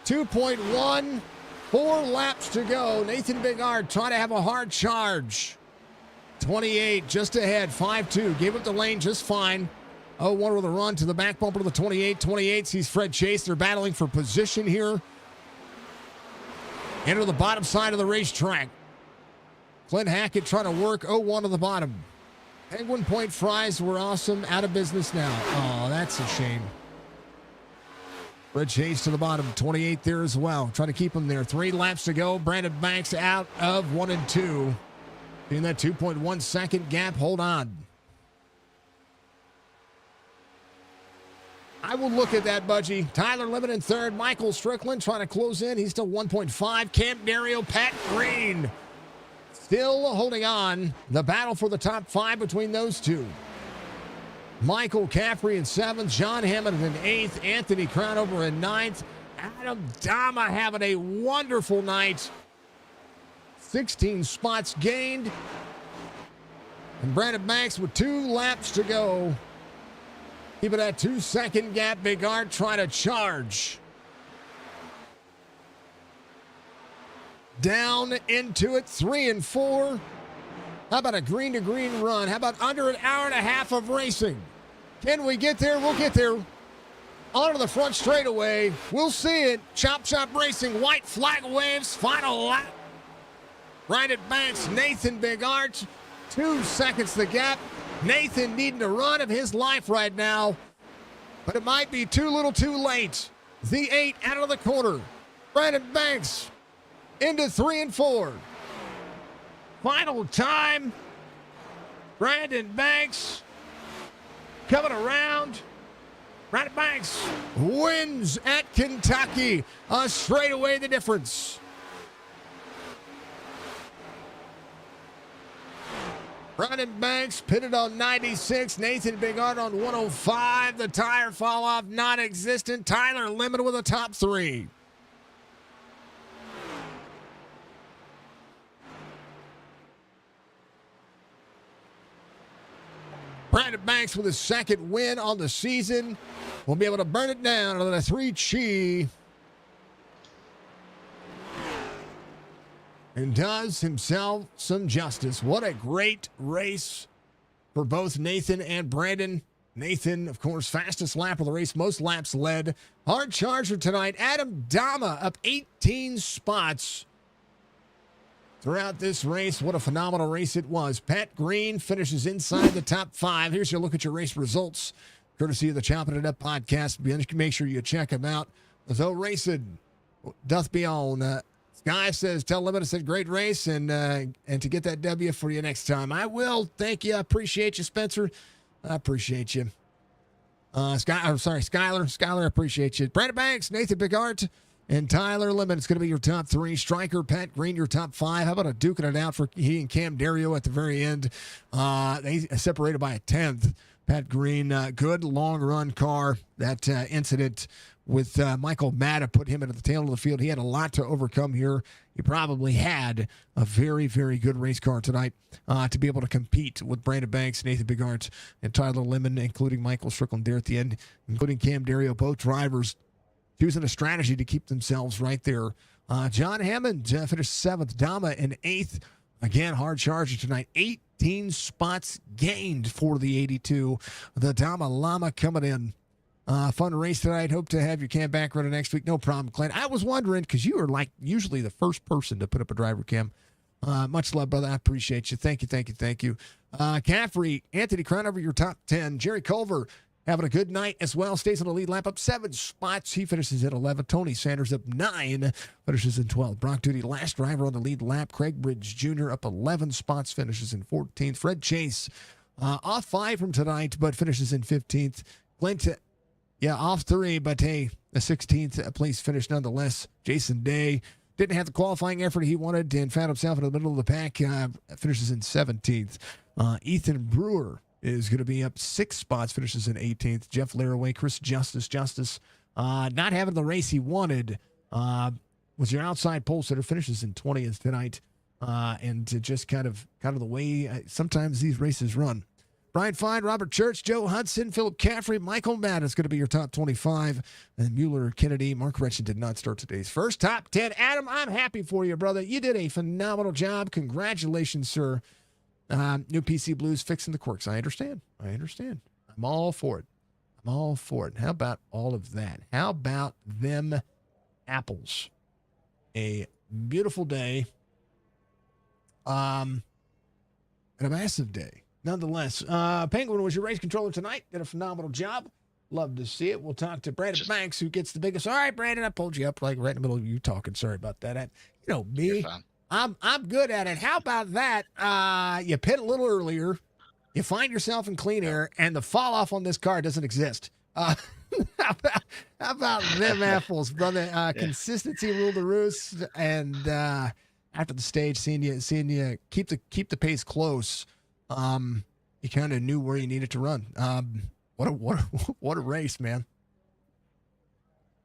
2.1. 4 laps to go. Nathan Bigard trying to have a hard charge. 28 just ahead. 5-2. Gave up the lane just fine. 0-1 with a run to the back bumper to the 28. 28 sees Fred Chase. They're battling for position here. Enter the bottom side of the racetrack. Clint Hackett trying to work 0-1 to the bottom. Penguin Point fries were awesome. Out of business now. Oh, that's a shame. Fred Chase to the bottom. 28 there as well. Trying to keep him there. 3 laps to go. Brandon Banks out of 1 and 2. In that 2.1 second gap. Hold on. I will look at that, Budgie. Tyler Lemon in third. Michael Strickland trying to close in. He's still 1.5. Camp Dario, Pat Green still holding on. The battle for the top 5 between those two. Michael Caffrey in 7th. John Hammond in 8th. Anthony Crownover in 9th. Adam Dama having a wonderful night. 16 spots gained. And Brandon Banks with 2 laps to go. Keeping that 2 second gap. Bigard trying to charge. Down into it. 3 and 4. How about a green to green run? How about under an hour and a half of racing? Can we get there? We'll get there. Onto the front straightaway. We'll see it. Chop Chop Racing. White flag waves. Final lap. Right at Banks. Nathan Bigart. 2 seconds the gap. Nathan needing a run of his life right now, but it might be too little too late. The 8 out of the corner. Brandon Banks into 3 and 4. Final time. Brandon Banks coming around. Brandon Banks wins at Kentucky. A straightaway the difference. Brandon Banks pitted on 96. Nathan Bigard on 105. The tire fall off non-existent. Tyler Lemon with a top 3. Brandon Banks with his 2nd win on the season. Will be able to burn it down on the 3 Chi. And does himself some justice. What a great race for both Nathan and Brandon. Nathan, of course, fastest lap of the race, most laps led. Hard charger tonight. Adam Dama up 18 spots throughout this race. What a phenomenal race it was. Pat Green finishes inside the top 5. Here's your look at your race results, courtesy of the Chopp'N It Up podcast. Make sure you check them out. Though racing doth be on. Guy says, tell Lemon I said great race and to get that W for you next time. I will. Thank you. I appreciate you, Spencer. I appreciate you. Skylar, I appreciate you. Brandon Banks, Nathan Bigart, And Tyler Lemon, it's going to be your top 3. Striker, Pat Green, your top 5. How about a duking it out for he and Cam Dario at the very end? They separated by a 10th. Pat Green, good long run car. That incident with Michael Matta put him into the tail of the field. He had a lot to overcome here. He probably had a very, very good race car tonight to be able to compete with Brandon Banks, Nathan Bigart, and Tyler Lemon, including Michael Strickland there at the end, including Cam Dario, both drivers using a strategy to keep themselves right there. John Hammond finished 7th. Dama in 8th. Again, hard charger tonight. 18 spots gained for the 82. The Dama Llama coming in. Fun race tonight. Hope to have your cam back running next week. No problem, Clint. I was wondering, because you are like usually the first person to put up a driver cam. Much love, brother. I appreciate you. Thank you. Caffrey, Anthony Cronover, your top 10. Jerry Culver having a good night as well. Stays on the lead lap, up 7 spots. He finishes at 11. Tony Sanders up 9, finishes in 12. Brock Duty, last driver on the lead lap. Craig Bridge Jr. up 11 spots, finishes in 14th. Fred Chase off 5 from tonight, but finishes in 15th. Clint, off 3, but hey, the 16th place finish nonetheless. Jason Day didn't have the qualifying effort he wanted and found himself in the middle of the pack. Finishes in 17th. Ethan Brewer is going to be up 6 spots, finishes in 18th. Jeff Laraway, Chris Justice, not having the race he wanted, was your outside pole sitter, finishes in 20th tonight, and just kind of the way sometimes these races run. Brian Fine, Robert Church, Joe Hudson, Philip Caffrey, Michael Madden is going to be your top 25, and Mueller Kennedy. Mark Retchen did not start today's first top 10. Adam, I'm happy for you, brother. You did a phenomenal job. Congratulations, sir. New PC Blues fixing the quirks. I understand. I'm all for it. How about all of that? How about them apples? A beautiful day. And a massive day. Nonetheless, Penguin was your race controller tonight. Did a phenomenal job. Love to see it. We'll talk to Brandon Banks, who gets the biggest. All right, Brandon, I pulled you up like right in the middle of you talking. Sorry about that. You know me. I'm good at it. How about that? You pit a little earlier, you find yourself in clean air, and the fall off on this car doesn't exist. How about them apples, brother? Consistency ruled the roost, and after the stage, seeing you keep the pace close, you kind of knew where you needed to run. What a race, man.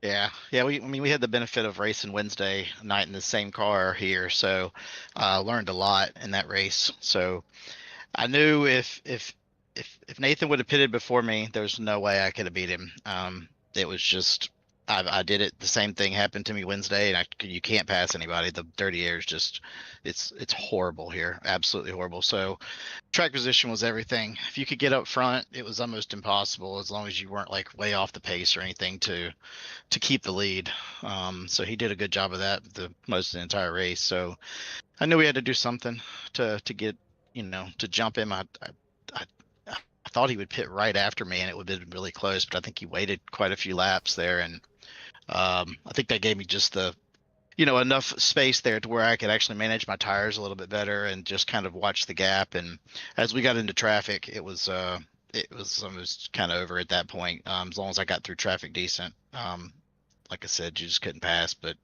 Yeah. We had the benefit of racing Wednesday night in the same car here, so learned a lot in that race. So I knew if Nathan would have pitted before me, there's no way I could have beat him. It was just I did it. The same thing happened to me Wednesday, and you can't pass anybody. The dirty air is just it's horrible here, absolutely horrible. So track position was everything. If you could get up front, it was almost impossible as long as you weren't like way off the pace or anything to keep the lead. So he did a good job of that the most of the entire race. So I knew we had to do something to get to jump him. I thought he would pit right after me and it would have been really close, but I think he waited quite a few laps there, and I think that gave me just the enough space there to where I could actually manage my tires a little bit better and just kind of watch the gap. And as we got into traffic, it was almost kind of over at that point. As long as I got through traffic decent, like I said, you just couldn't pass. But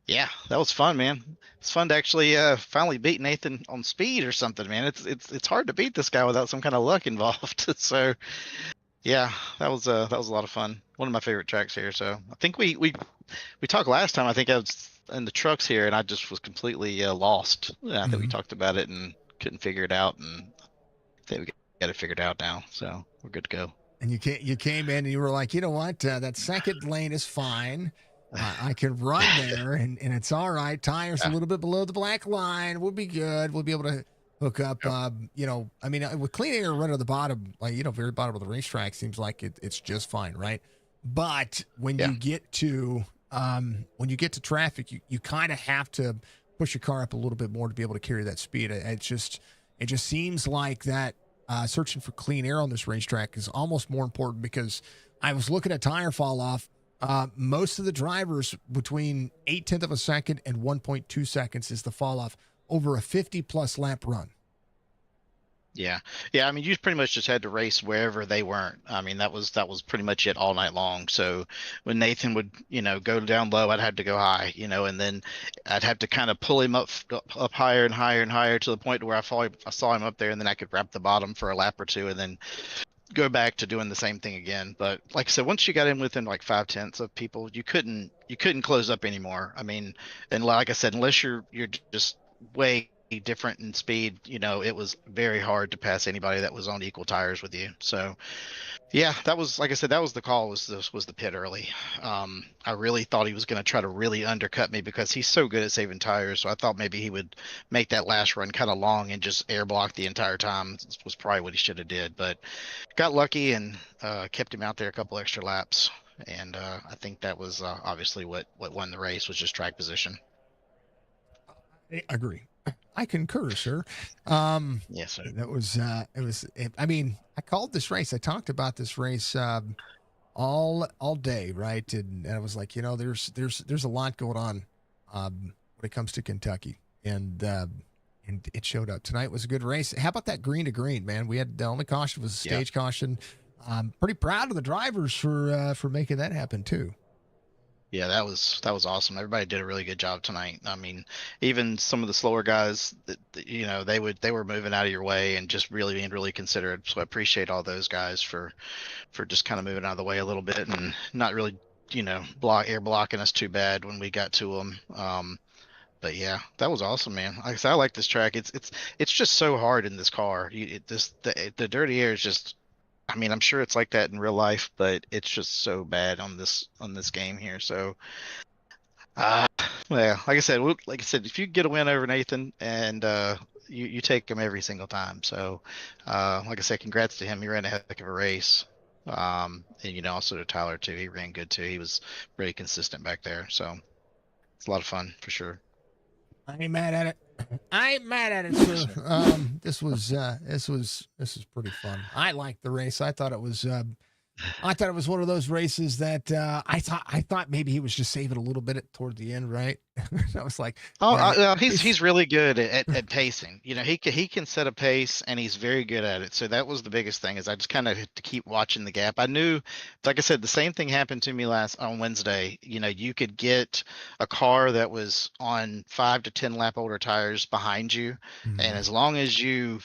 yeah, that was fun, man. It's fun to actually finally beat Nathan on speed or something, man. It's hard to beat this guy without some kind of luck involved. So yeah, that was a lot of fun. One of my favorite tracks here. So I think we talked last time. I think I was in the trucks here and I just was completely lost. I think we talked about it and couldn't figure it out, and I think we got it figured out now. So we're good to go. And you came in and you were like, you know what? That second lane is fine. I can run there, and it's all right. Tires a little bit below the black line. We'll be good. We'll be able to hook up. With clean air running at the bottom, very bottom of the racetrack, seems like it's just fine, right? But when you get to traffic, you kind of have to push your car up a little bit more to be able to carry that speed. It just seems like that searching for clean air on this racetrack is almost more important, because I was looking at tire fall off. Most of the drivers between 0.8 of a second and 1.2 seconds is the fall off over a 50-plus lap run. Yeah. Yeah, I mean, you pretty much just had to race wherever they weren't. I mean, that was pretty much it all night long. So when Nathan would, go down low, I'd have to go high, and then I'd have to kind of pull him up higher and higher and higher to the point where I saw him up there, and then I could wrap the bottom for a lap or two, and then go back to doing the same thing again. But like I said, once you got in within like 5/10 of people, you couldn't close up anymore. I mean, and like I said, unless you're just way different in speed, it was very hard to pass anybody that was on equal tires with you. So yeah, that was, like I said, that was the call. Was the pit early. I really thought he was going to try to really undercut me because he's so good at saving tires. So I thought maybe he would make that last run kind of long and just air block the entire time. This was probably what he should have did, but got lucky and kept him out there a couple extra laps. And I think that was obviously what won the race was just track position. I agree. I concur, sir. Yes, sir. That was I mean, I called this race. I talked about this race all day, right? And I was like, there's a lot going on when it comes to Kentucky, and it showed up tonight. Was a good race. How about that green to green, man? We had the only caution was a stage caution. Pretty proud of the drivers for making that happen too. Yeah, that was awesome. Everybody did a really good job tonight. I mean, even some of the slower guys, they were moving out of your way and just really being really considerate. So I appreciate all those guys for just kind of moving out of the way a little bit and not really, air blocking us too bad when we got to them. But yeah, that was awesome, man. Like I said, I like this track. It's just so hard in this car. The dirty air is just. I mean, I'm sure it's like that in real life, but it's just so bad on this game here. So, uh, well, like I said, if you get a win over Nathan and you take him every single time. So, like I said, congrats to him. He ran a heck of a race. And also to Tyler too. He ran good too. He was really consistent back there. So it's a lot of fun for sure. I ain't mad at it. I ain't mad at it, sir. This was pretty fun. I liked the race. I thought it was one of those races that I thought maybe he was just saving a little bit toward the end, right? I was like, Oh, yeah, he's really good at pacing. He can set a pace, and he's very good at it. So that was the biggest thing is I just kind of had to keep watching the gap. I knew, like I said, the same thing happened to me last on Wednesday. You could get a car that was on 5 to 10 lap older tires behind you, and mhm, as long as you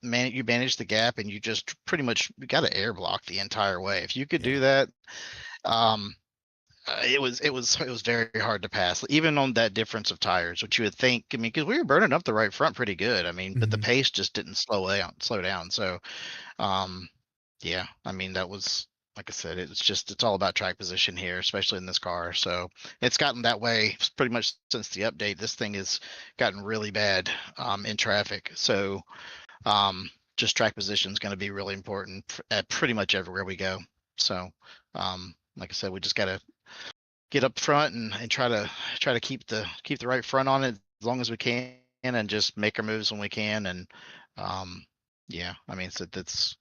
managed the gap and you just pretty much got to air block the entire way. If you could yeah, do that, um, it was very hard to pass, even on that difference of tires, which you would think. I mean, because we were burning up the right front pretty good. I mean, but the mhm. pace just didn't slow down. So, um, yeah, I mean, that was like I said, it's all about track position here, especially in this car. So it's gotten that way pretty much since the update. This thing has gotten really bad in traffic. So just track position is going to be really important at pretty much everywhere we go. So, like I said, we just got to get up front and try to keep the right front on it as long as we can and just make our moves when we can. And yeah, I mean, so that's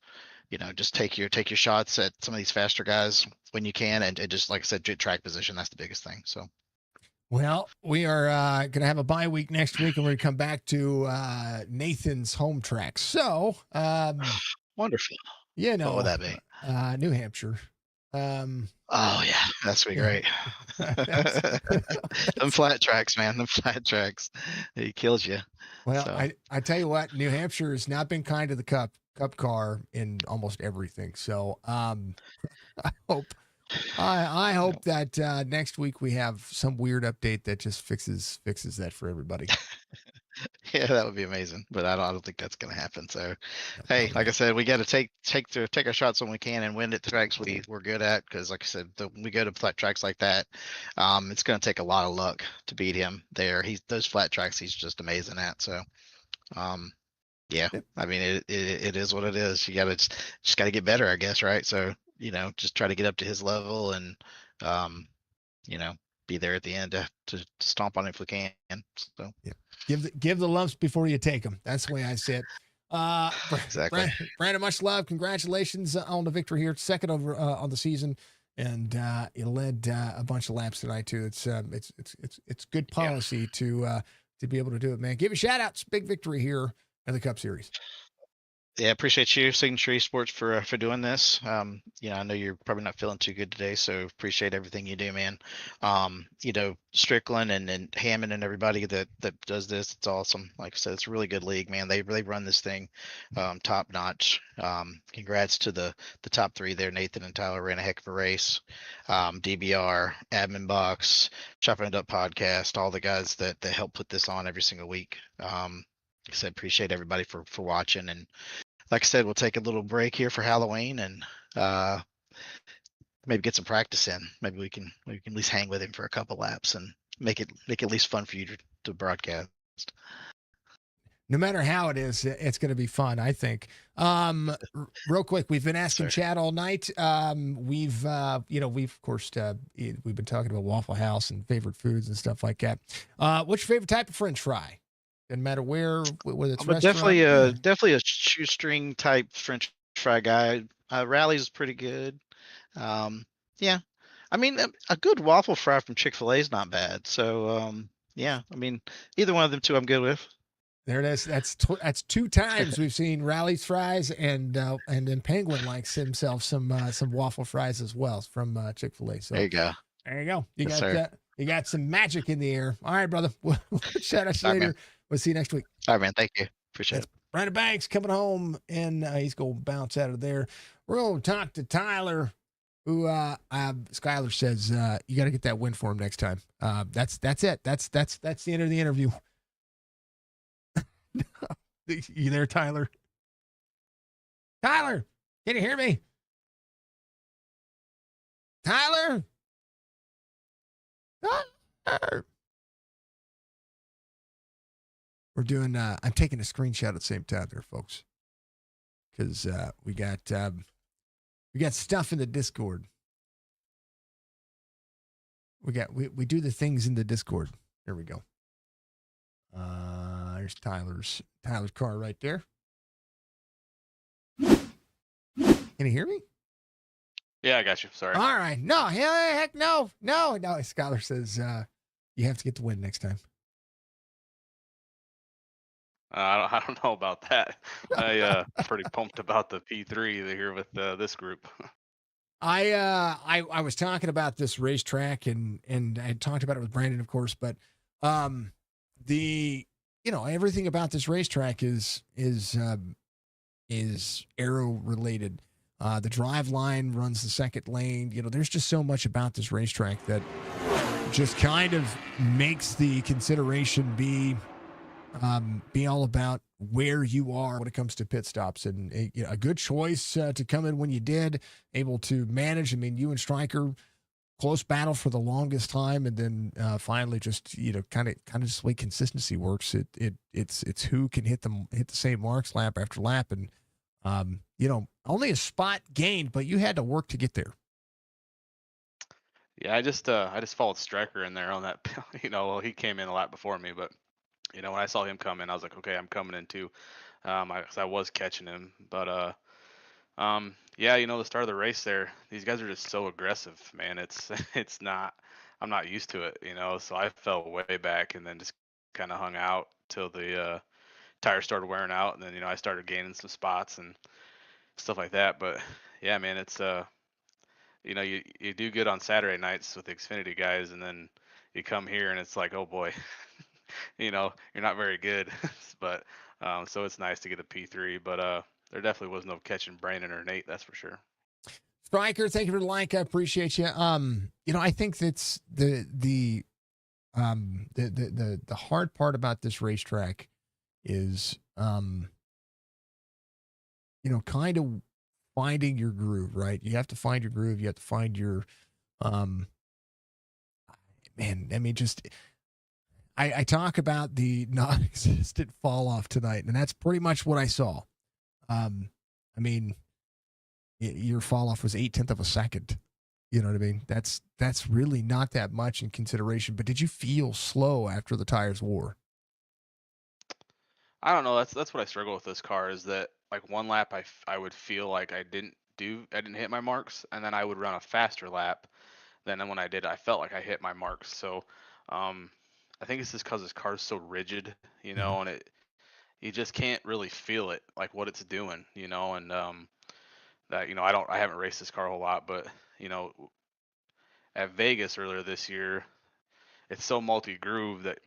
just take your shots at some of these faster guys when you can, and just like I said, track position. That's the biggest thing. So Well, we are going to have a bye week next week, and we're going to come back to Nathan's home track. So, wonderful. you What would know, that be? New Hampshire. Um, Oh yeah, that's be yeah. great. That's, Them that's flat tracks, man. Them flat tracks. He kills you. well, So I tell you what, New Hampshire has not been kind to the cup car in almost everything. So, I hope I yeah. hope that next week we have some weird update that just fixes that for everybody. Yeah, that would be amazing. But I don't think that's gonna happen. So No, hey, probably like I not. said, we got to take our shots when we can and win at the tracks we're good at. Because like I said, we go to flat tracks like that, it's gonna take a lot of luck to beat him there. He's those flat tracks he's just amazing at. So um, yeah, Yep. I mean it is what it is. You gotta just gotta get better, I guess, right? So just try to get up to his level and um, you know, be there at the end to stomp on it if we can. So Yeah. Give the lumps before you take them. That's the way I say it. exactly. Brandon, much love. Congratulations on the victory here. Second over on the season, and you led a bunch of laps tonight too. It's good Yeah. policy to be able to do it, man. Give you shout outs. Big victory here in the Cup Series. Yeah, appreciate you, Signature Esports, for doing this. I know you're probably not feeling too good today, so appreciate everything you do, man. Strickland and Hammond and everybody that does this, it's awesome. Like I said, it's a really good league, man. They run this thing top notch. Congrats to the top three there. Nathan and Tyler ran a heck of a race. DBR, Admin Box, Chopp'N Up podcast, all the guys that help put this on every single week. Like I said, appreciate everybody for watching, and like I said, we'll take a little break here for Halloween and uh, maybe get some practice in. Maybe we can at least hang with him for a couple laps and make it at least fun for you to broadcast. No matter how it is, it's going to be fun, I think. Real quick, we've been asking Sir. Chad all night. We've of course, we've been talking about Waffle House and favorite foods and stuff like that. What's your favorite type of French fry? Doesn't matter whether it's I'm restaurant. definitely a shoestring type French fry guy. Rally's is pretty good. Yeah, I mean a good waffle fry from Chick-fil-A is not bad. So yeah, I mean either one of them two I'm good with. There it is. That's two times we've seen Rally's fries, and then Penguin likes himself some waffle fries as well from Chick-fil-A. So There you go. there you go. Yes, sir. You got some magic in the air. All right, brother. We'll chat us All right, later. man. We'll see you next week. All right, man. Thank you. Appreciate That's it. Brandon Banks coming home, and he's going to bounce out of there. We're going to talk to Tyler, who Skyler says you got to get that win for him next time. That's it. That's the end of the interview. You there, Tyler? Tyler, can you hear me? Tyler? Tyler? We're doing. I'm taking a screenshot at the same time, there, folks, because we got stuff in the Discord. We do the things in the Discord. There we go. There's Tyler's car right there. Can you hear me? Yeah, I got you. Sorry. All right. No, heck no. Skyler says you have to get the win next time. I don't know about that. I pretty pumped about the P3 here with this group. I was talking about this racetrack and I talked about it with Brandon, of course, but everything about this racetrack is aero related. The drive line runs the second lane. There's just so much about this racetrack that just kind of makes the consideration be all about where you are when it comes to pit stops, and a good choice to come in when you did, able to manage. I mean, you and Stryker, close battle for the longest time, and then finally just kind of just the way consistency works. It's who can hit the same marks lap after lap, and only a spot gained, but you had to work to get there. Yeah, I just followed Stryker in there on that. Well, he came in a lot before me, but when I saw him come in, I was like, okay, I'm coming in too. 'Cause I was catching him, but yeah, the start of the race there, these guys are just so aggressive, man. It's it's not. I'm not used to it, so I fell way back and then just kind of hung out till the tires started wearing out, and then I started gaining some spots and stuff like that. But yeah, man, it's you do good on Saturday nights with the Xfinity guys, and then you come here and it's like, oh boy, you're not very good. But so it's nice to get a P3, but there definitely was no catching Brandon or Nate, that's for sure. Stryker, thank you for the like. I appreciate you. I think that's the hard part about this racetrack is kind of finding your groove, right? You have to find your groove. You have to find your man. I mean, just I talk about the non-existent fall off tonight, and that's pretty much what I saw. I mean, your fall off was 0.8 of a second. You know what I mean? That's really not that much in consideration. But did you feel slow after the tires wore? I don't know. That's what I struggle with this car, is that like one lap I would feel like I didn't hit my marks, and then I would run a faster lap. Then when I did, I felt like I hit my marks. So I think it's just because this car is so rigid, and you just can't really feel it, like what it's doing, and that I haven't raced this car a whole lot, but you know, at Vegas earlier this year, it's so multi-groove that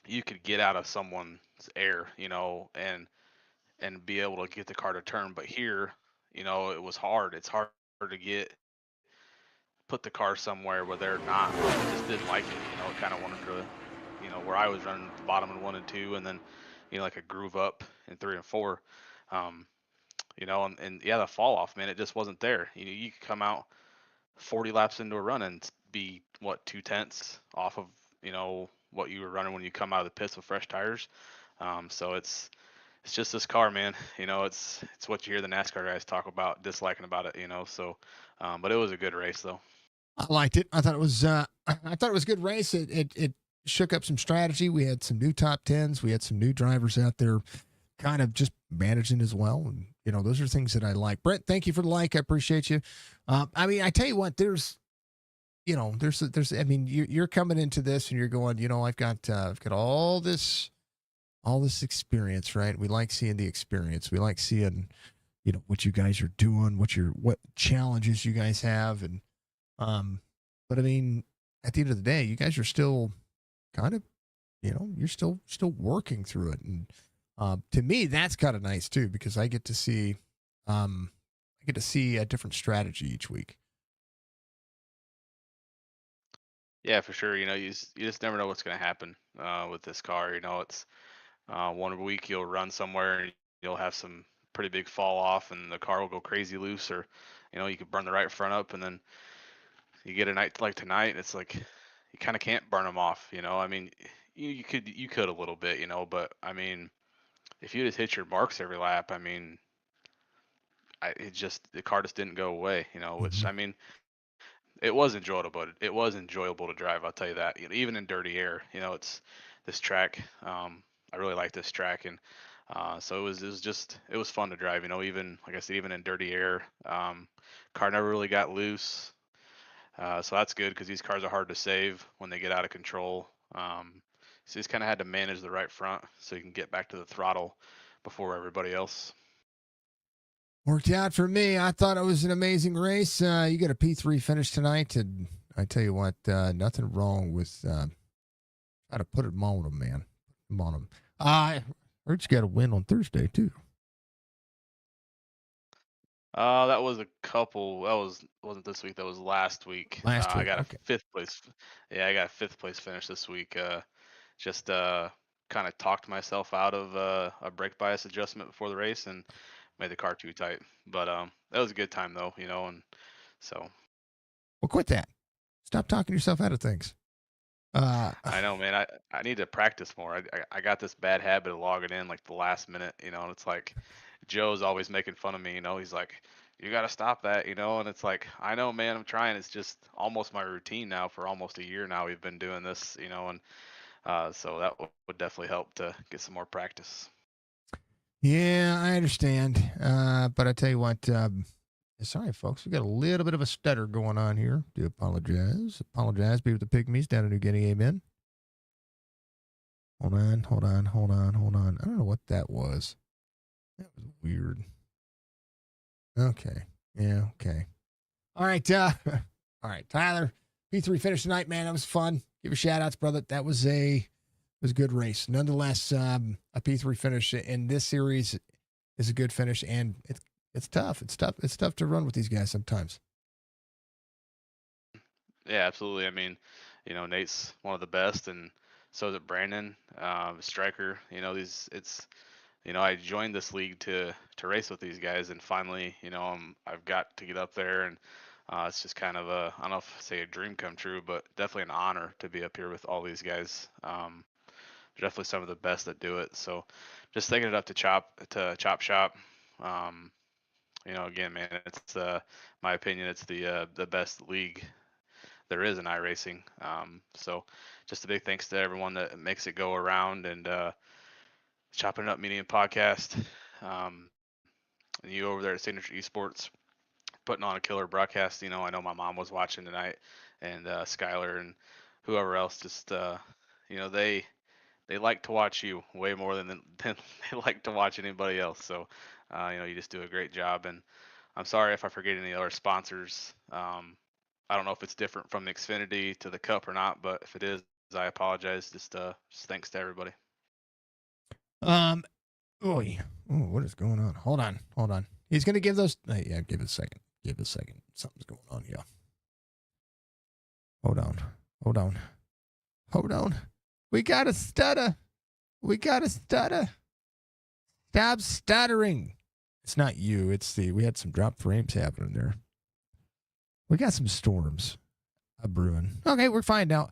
you could get out of someone's air, and be able to get the car to turn. But here, it was hard. It's hard to put the car somewhere where they're not. It just didn't like it. It kind of wanted to, where I was running at the bottom in one and two, and then, like a groove up in three and four. Um, and yeah, the fall off, man, it just wasn't there. You could come out 40 laps into a run and be what, 2/10 off of, what you were running when you come out of the pits with fresh tires. So it's just this car, man. It's what you hear the NASCAR guys talk about disliking about it. So, but it was a good race though. I liked it. I thought it was I thought it was a good race. It shook up some strategy. We had some new top tens. We had some new drivers out there kind of just managing as well. And those are things that I like. Brent, thank you for the like. I appreciate you. I mean, I tell you what, there's I mean, you're coming into this and you're going, I've got all this experience, right? We like seeing the experience. We like seeing, what you guys are doing, what challenges you guys have. And, but I mean, at the end of the day, you guys are still kind of, you're still working through it. And, to me, that's kind of nice too, because I get to see a different strategy each week. Yeah, for sure. You just never know what's going to happen with this car. It's one week you'll run somewhere and you'll have some pretty big fall off, and the car will go crazy loose, or you could burn the right front up, and then you get a night like tonight, it's like you kind of can't burn them off. I mean, you could a little bit, but I mean, if you just hit your marks every lap, I mean, the car just didn't go away, which Mm-hmm. I mean, it was enjoyable, but it was enjoyable to drive. I'll tell you that. Even in dirty air, it's this track. I really like this track, and so it was fun to drive. Even like I said, even in dirty air, car never really got loose. So that's good because these cars are hard to save when they get out of control. So you just kind of had to manage the right front so you can get back to the throttle before everybody else. Worked out for me. I thought it was an amazing race. You got a P3 finish tonight, and I tell you what, nothing wrong with how to put it on them, man. Put 'em on them. I heard you got a win on Thursday too. That was a couple. That wasn't this week. That was last week. Last I week, got a okay. fifth place. Yeah, I got a fifth place finish this week. Just kind of talked myself out of a brake bias adjustment before the race and made the car too tight. But that was a good time though, and so Well, quit that. Stop talking yourself out of things. I know, man. I need to practice more. I got this bad habit of logging in like the last minute, and it's like Joe's always making fun of me. He's like, "You got to stop that," and it's like, I know, man. I'm trying. It's just almost my routine now. For almost a year now, we've been doing this, and so that would definitely help to get some more practice. yeah, I understand. But I tell you what, sorry, folks, we got a little bit of a stutter going on here. Do apologize. Apologize. Be with the pygmies down in New Guinea. Amen. Hold on, hold on, hold on, hold on. I don't know what that was. That was weird. Okay. Yeah, okay. All right. All right, Tyler. P3 finish tonight, man. That was fun. Give your shout outs, brother. That was a good race. Nonetheless, a P3 finish in this series is a good finish, and it's tough. It's tough. It's tough to run with these guys sometimes. Yeah, absolutely. I mean, Nate's one of the best, and so is it Brandon, Striker. I joined this league to race with these guys, and finally, I've got to get up there, and it's just kind of I don't know if I say a dream come true, but definitely an honor to be up here with all these guys. Definitely some of the best that do it. So, just thinking it up to Chop Shop. Um, again, man, it's my opinion, it's the best league there is in iRacing. So, just a big thanks to everyone that makes it go around, and Chopping It Up Media and Podcast. Um, and you over there at Signature Esports putting on a killer broadcast. I know my mom was watching tonight, and Skylar and whoever else just they they like to watch you way more than than they like to watch anybody else. So, you just do a great job. And I'm sorry if I forget any other sponsors. I don't know if it's different from the Xfinity to the Cup or not, but if it is, I apologize. Just thanks to everybody. Um. Oh, yeah. Oh, what is going on? Hold on. He's gonna give those. Yeah, give it a second. Something's going on here. Hold on. We got a stutter. Stop stuttering. It's not you. We had some drop frames happening there. We got some storms brewing. Okay, we're fine now.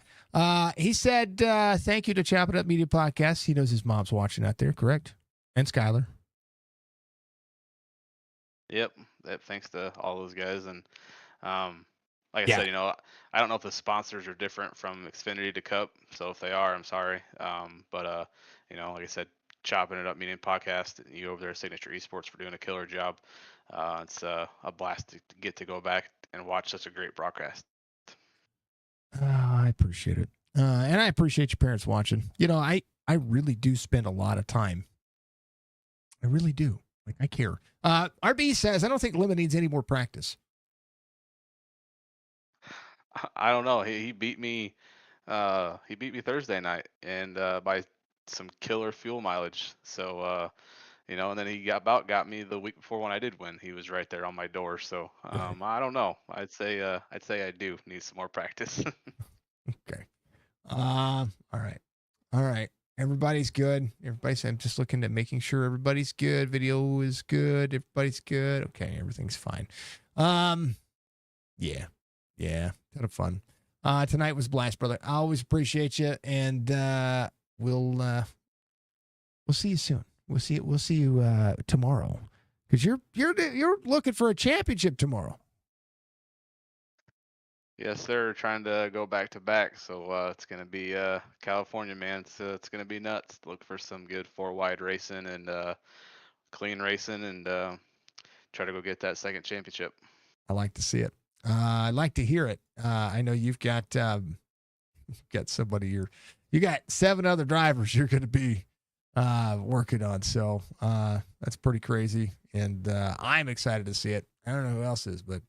He said, thank you to Chopp'N Up Media Podcast. He knows his mom's watching out there, correct? And Skylar. Yep. Thanks to all those guys. And like I Yeah. said, I don't know if the sponsors are different from Xfinity to Cup. So if they are, I'm sorry. But like I said, Chopp'N It Up Media Podcast. You over there at Signature Esports for doing a killer job. It's a blast to get to go back and watch such a great broadcast. I appreciate it. And I appreciate your parents watching. I really do spend a lot of time. I really do. Like, I care. RB says, I don't think Lemon needs any more practice. I don't know. He beat me. He beat me Thursday night, and by some killer fuel mileage. So and then he got me the week before when I did win. He was right there on my door. So I don't know. I'd say I do need some more practice. Okay. All right. Everybody's good. I'm just looking at making sure everybody's good. Video is good. Everybody's good. Okay, everything's fine. Yeah. Kind of fun. Tonight was blast, brother. I always appreciate you, and we'll see you soon. We'll see you tomorrow, because you're looking for a championship tomorrow. Yes, sir. Trying to go back to back, so it's gonna be California, man. So it's gonna be nuts. Look for some good four wide racing and clean racing, and try to go get that second championship. I like to see it. I like to hear it. I know you've got somebody you got 7 other drivers you're going to be working on. So that's pretty crazy, and I'm excited to see it. I don't know who else is, but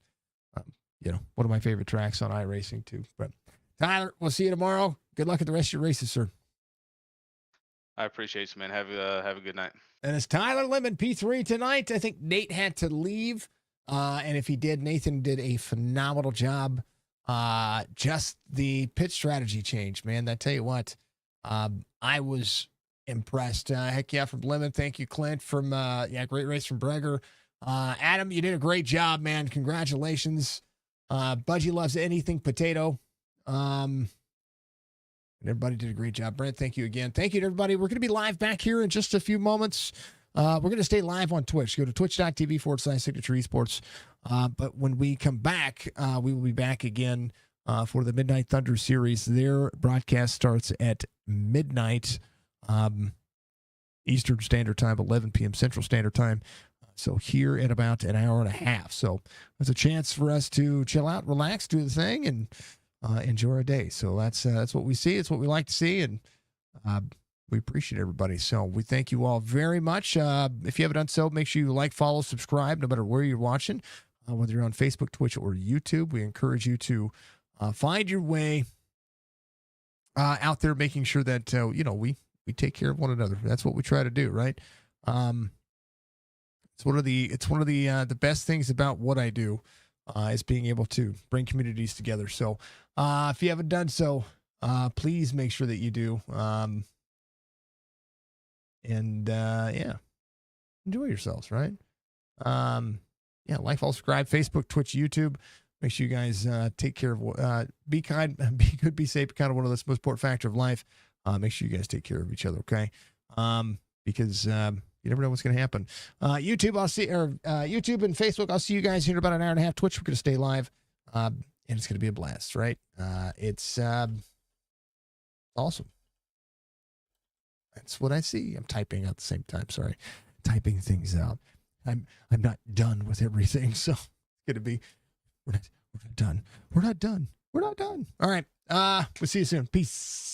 one of my favorite tracks on iRacing too. But Tyler, we'll see you tomorrow. Good luck at the rest of your races, sir. I appreciate you, man. Have a good night. And it's Tyler Lemon, P3 tonight. I think Nate had to leave. And if he did, Nathan did a phenomenal job. Just the pit strategy change, man. I tell you what, I was impressed. Heck yeah, from Lemon. Thank you, Clint, from great race from Breger. Adam, you did a great job, man. Congratulations. Budgie loves anything potato. And everybody did a great job. Brent, thank you again. Thank you to everybody. We're going to be live back here in just a few moments. We're going to stay live on Twitch. Go to twitch.tv/Signature Esports. But when we come back, we will be back again for the Midnight Thunder series. Their broadcast starts at midnight Eastern Standard Time, 11 p.m. Central Standard Time. So here at about an hour and a half. So there's a chance for us to chill out, relax, do the thing, and enjoy our day. So that's what we see. It's what we like to see, and we appreciate everybody. So we thank you all very much. If you haven't done so, make sure you like, follow, subscribe, no matter where you're watching, whether you're on Facebook, Twitch, or YouTube. We encourage you to find your way out there, making sure that we take care of one another. That's what we try to do, right? It's one of the best things about what I do is being able to bring communities together. So if you haven't done so, please make sure that you do. Enjoy yourselves, right? Like, follow, subscribe, Facebook, Twitch, YouTube. Make sure you guys take care of, be kind, be good, be safe, kind of one of the most important factor of life. Make sure you guys take care of each other, okay? Because you never know what's going to happen. YouTube and Facebook, I'll see you guys here in about an hour and a half. Twitch, we're going to stay live, and it's going to be a blast, right? It's awesome. That's what I see. I'm typing at the same time. Sorry, typing things out. I'm not done with everything, so it's going to be. We're not done. We're not done. All right. We'll see you soon. Peace.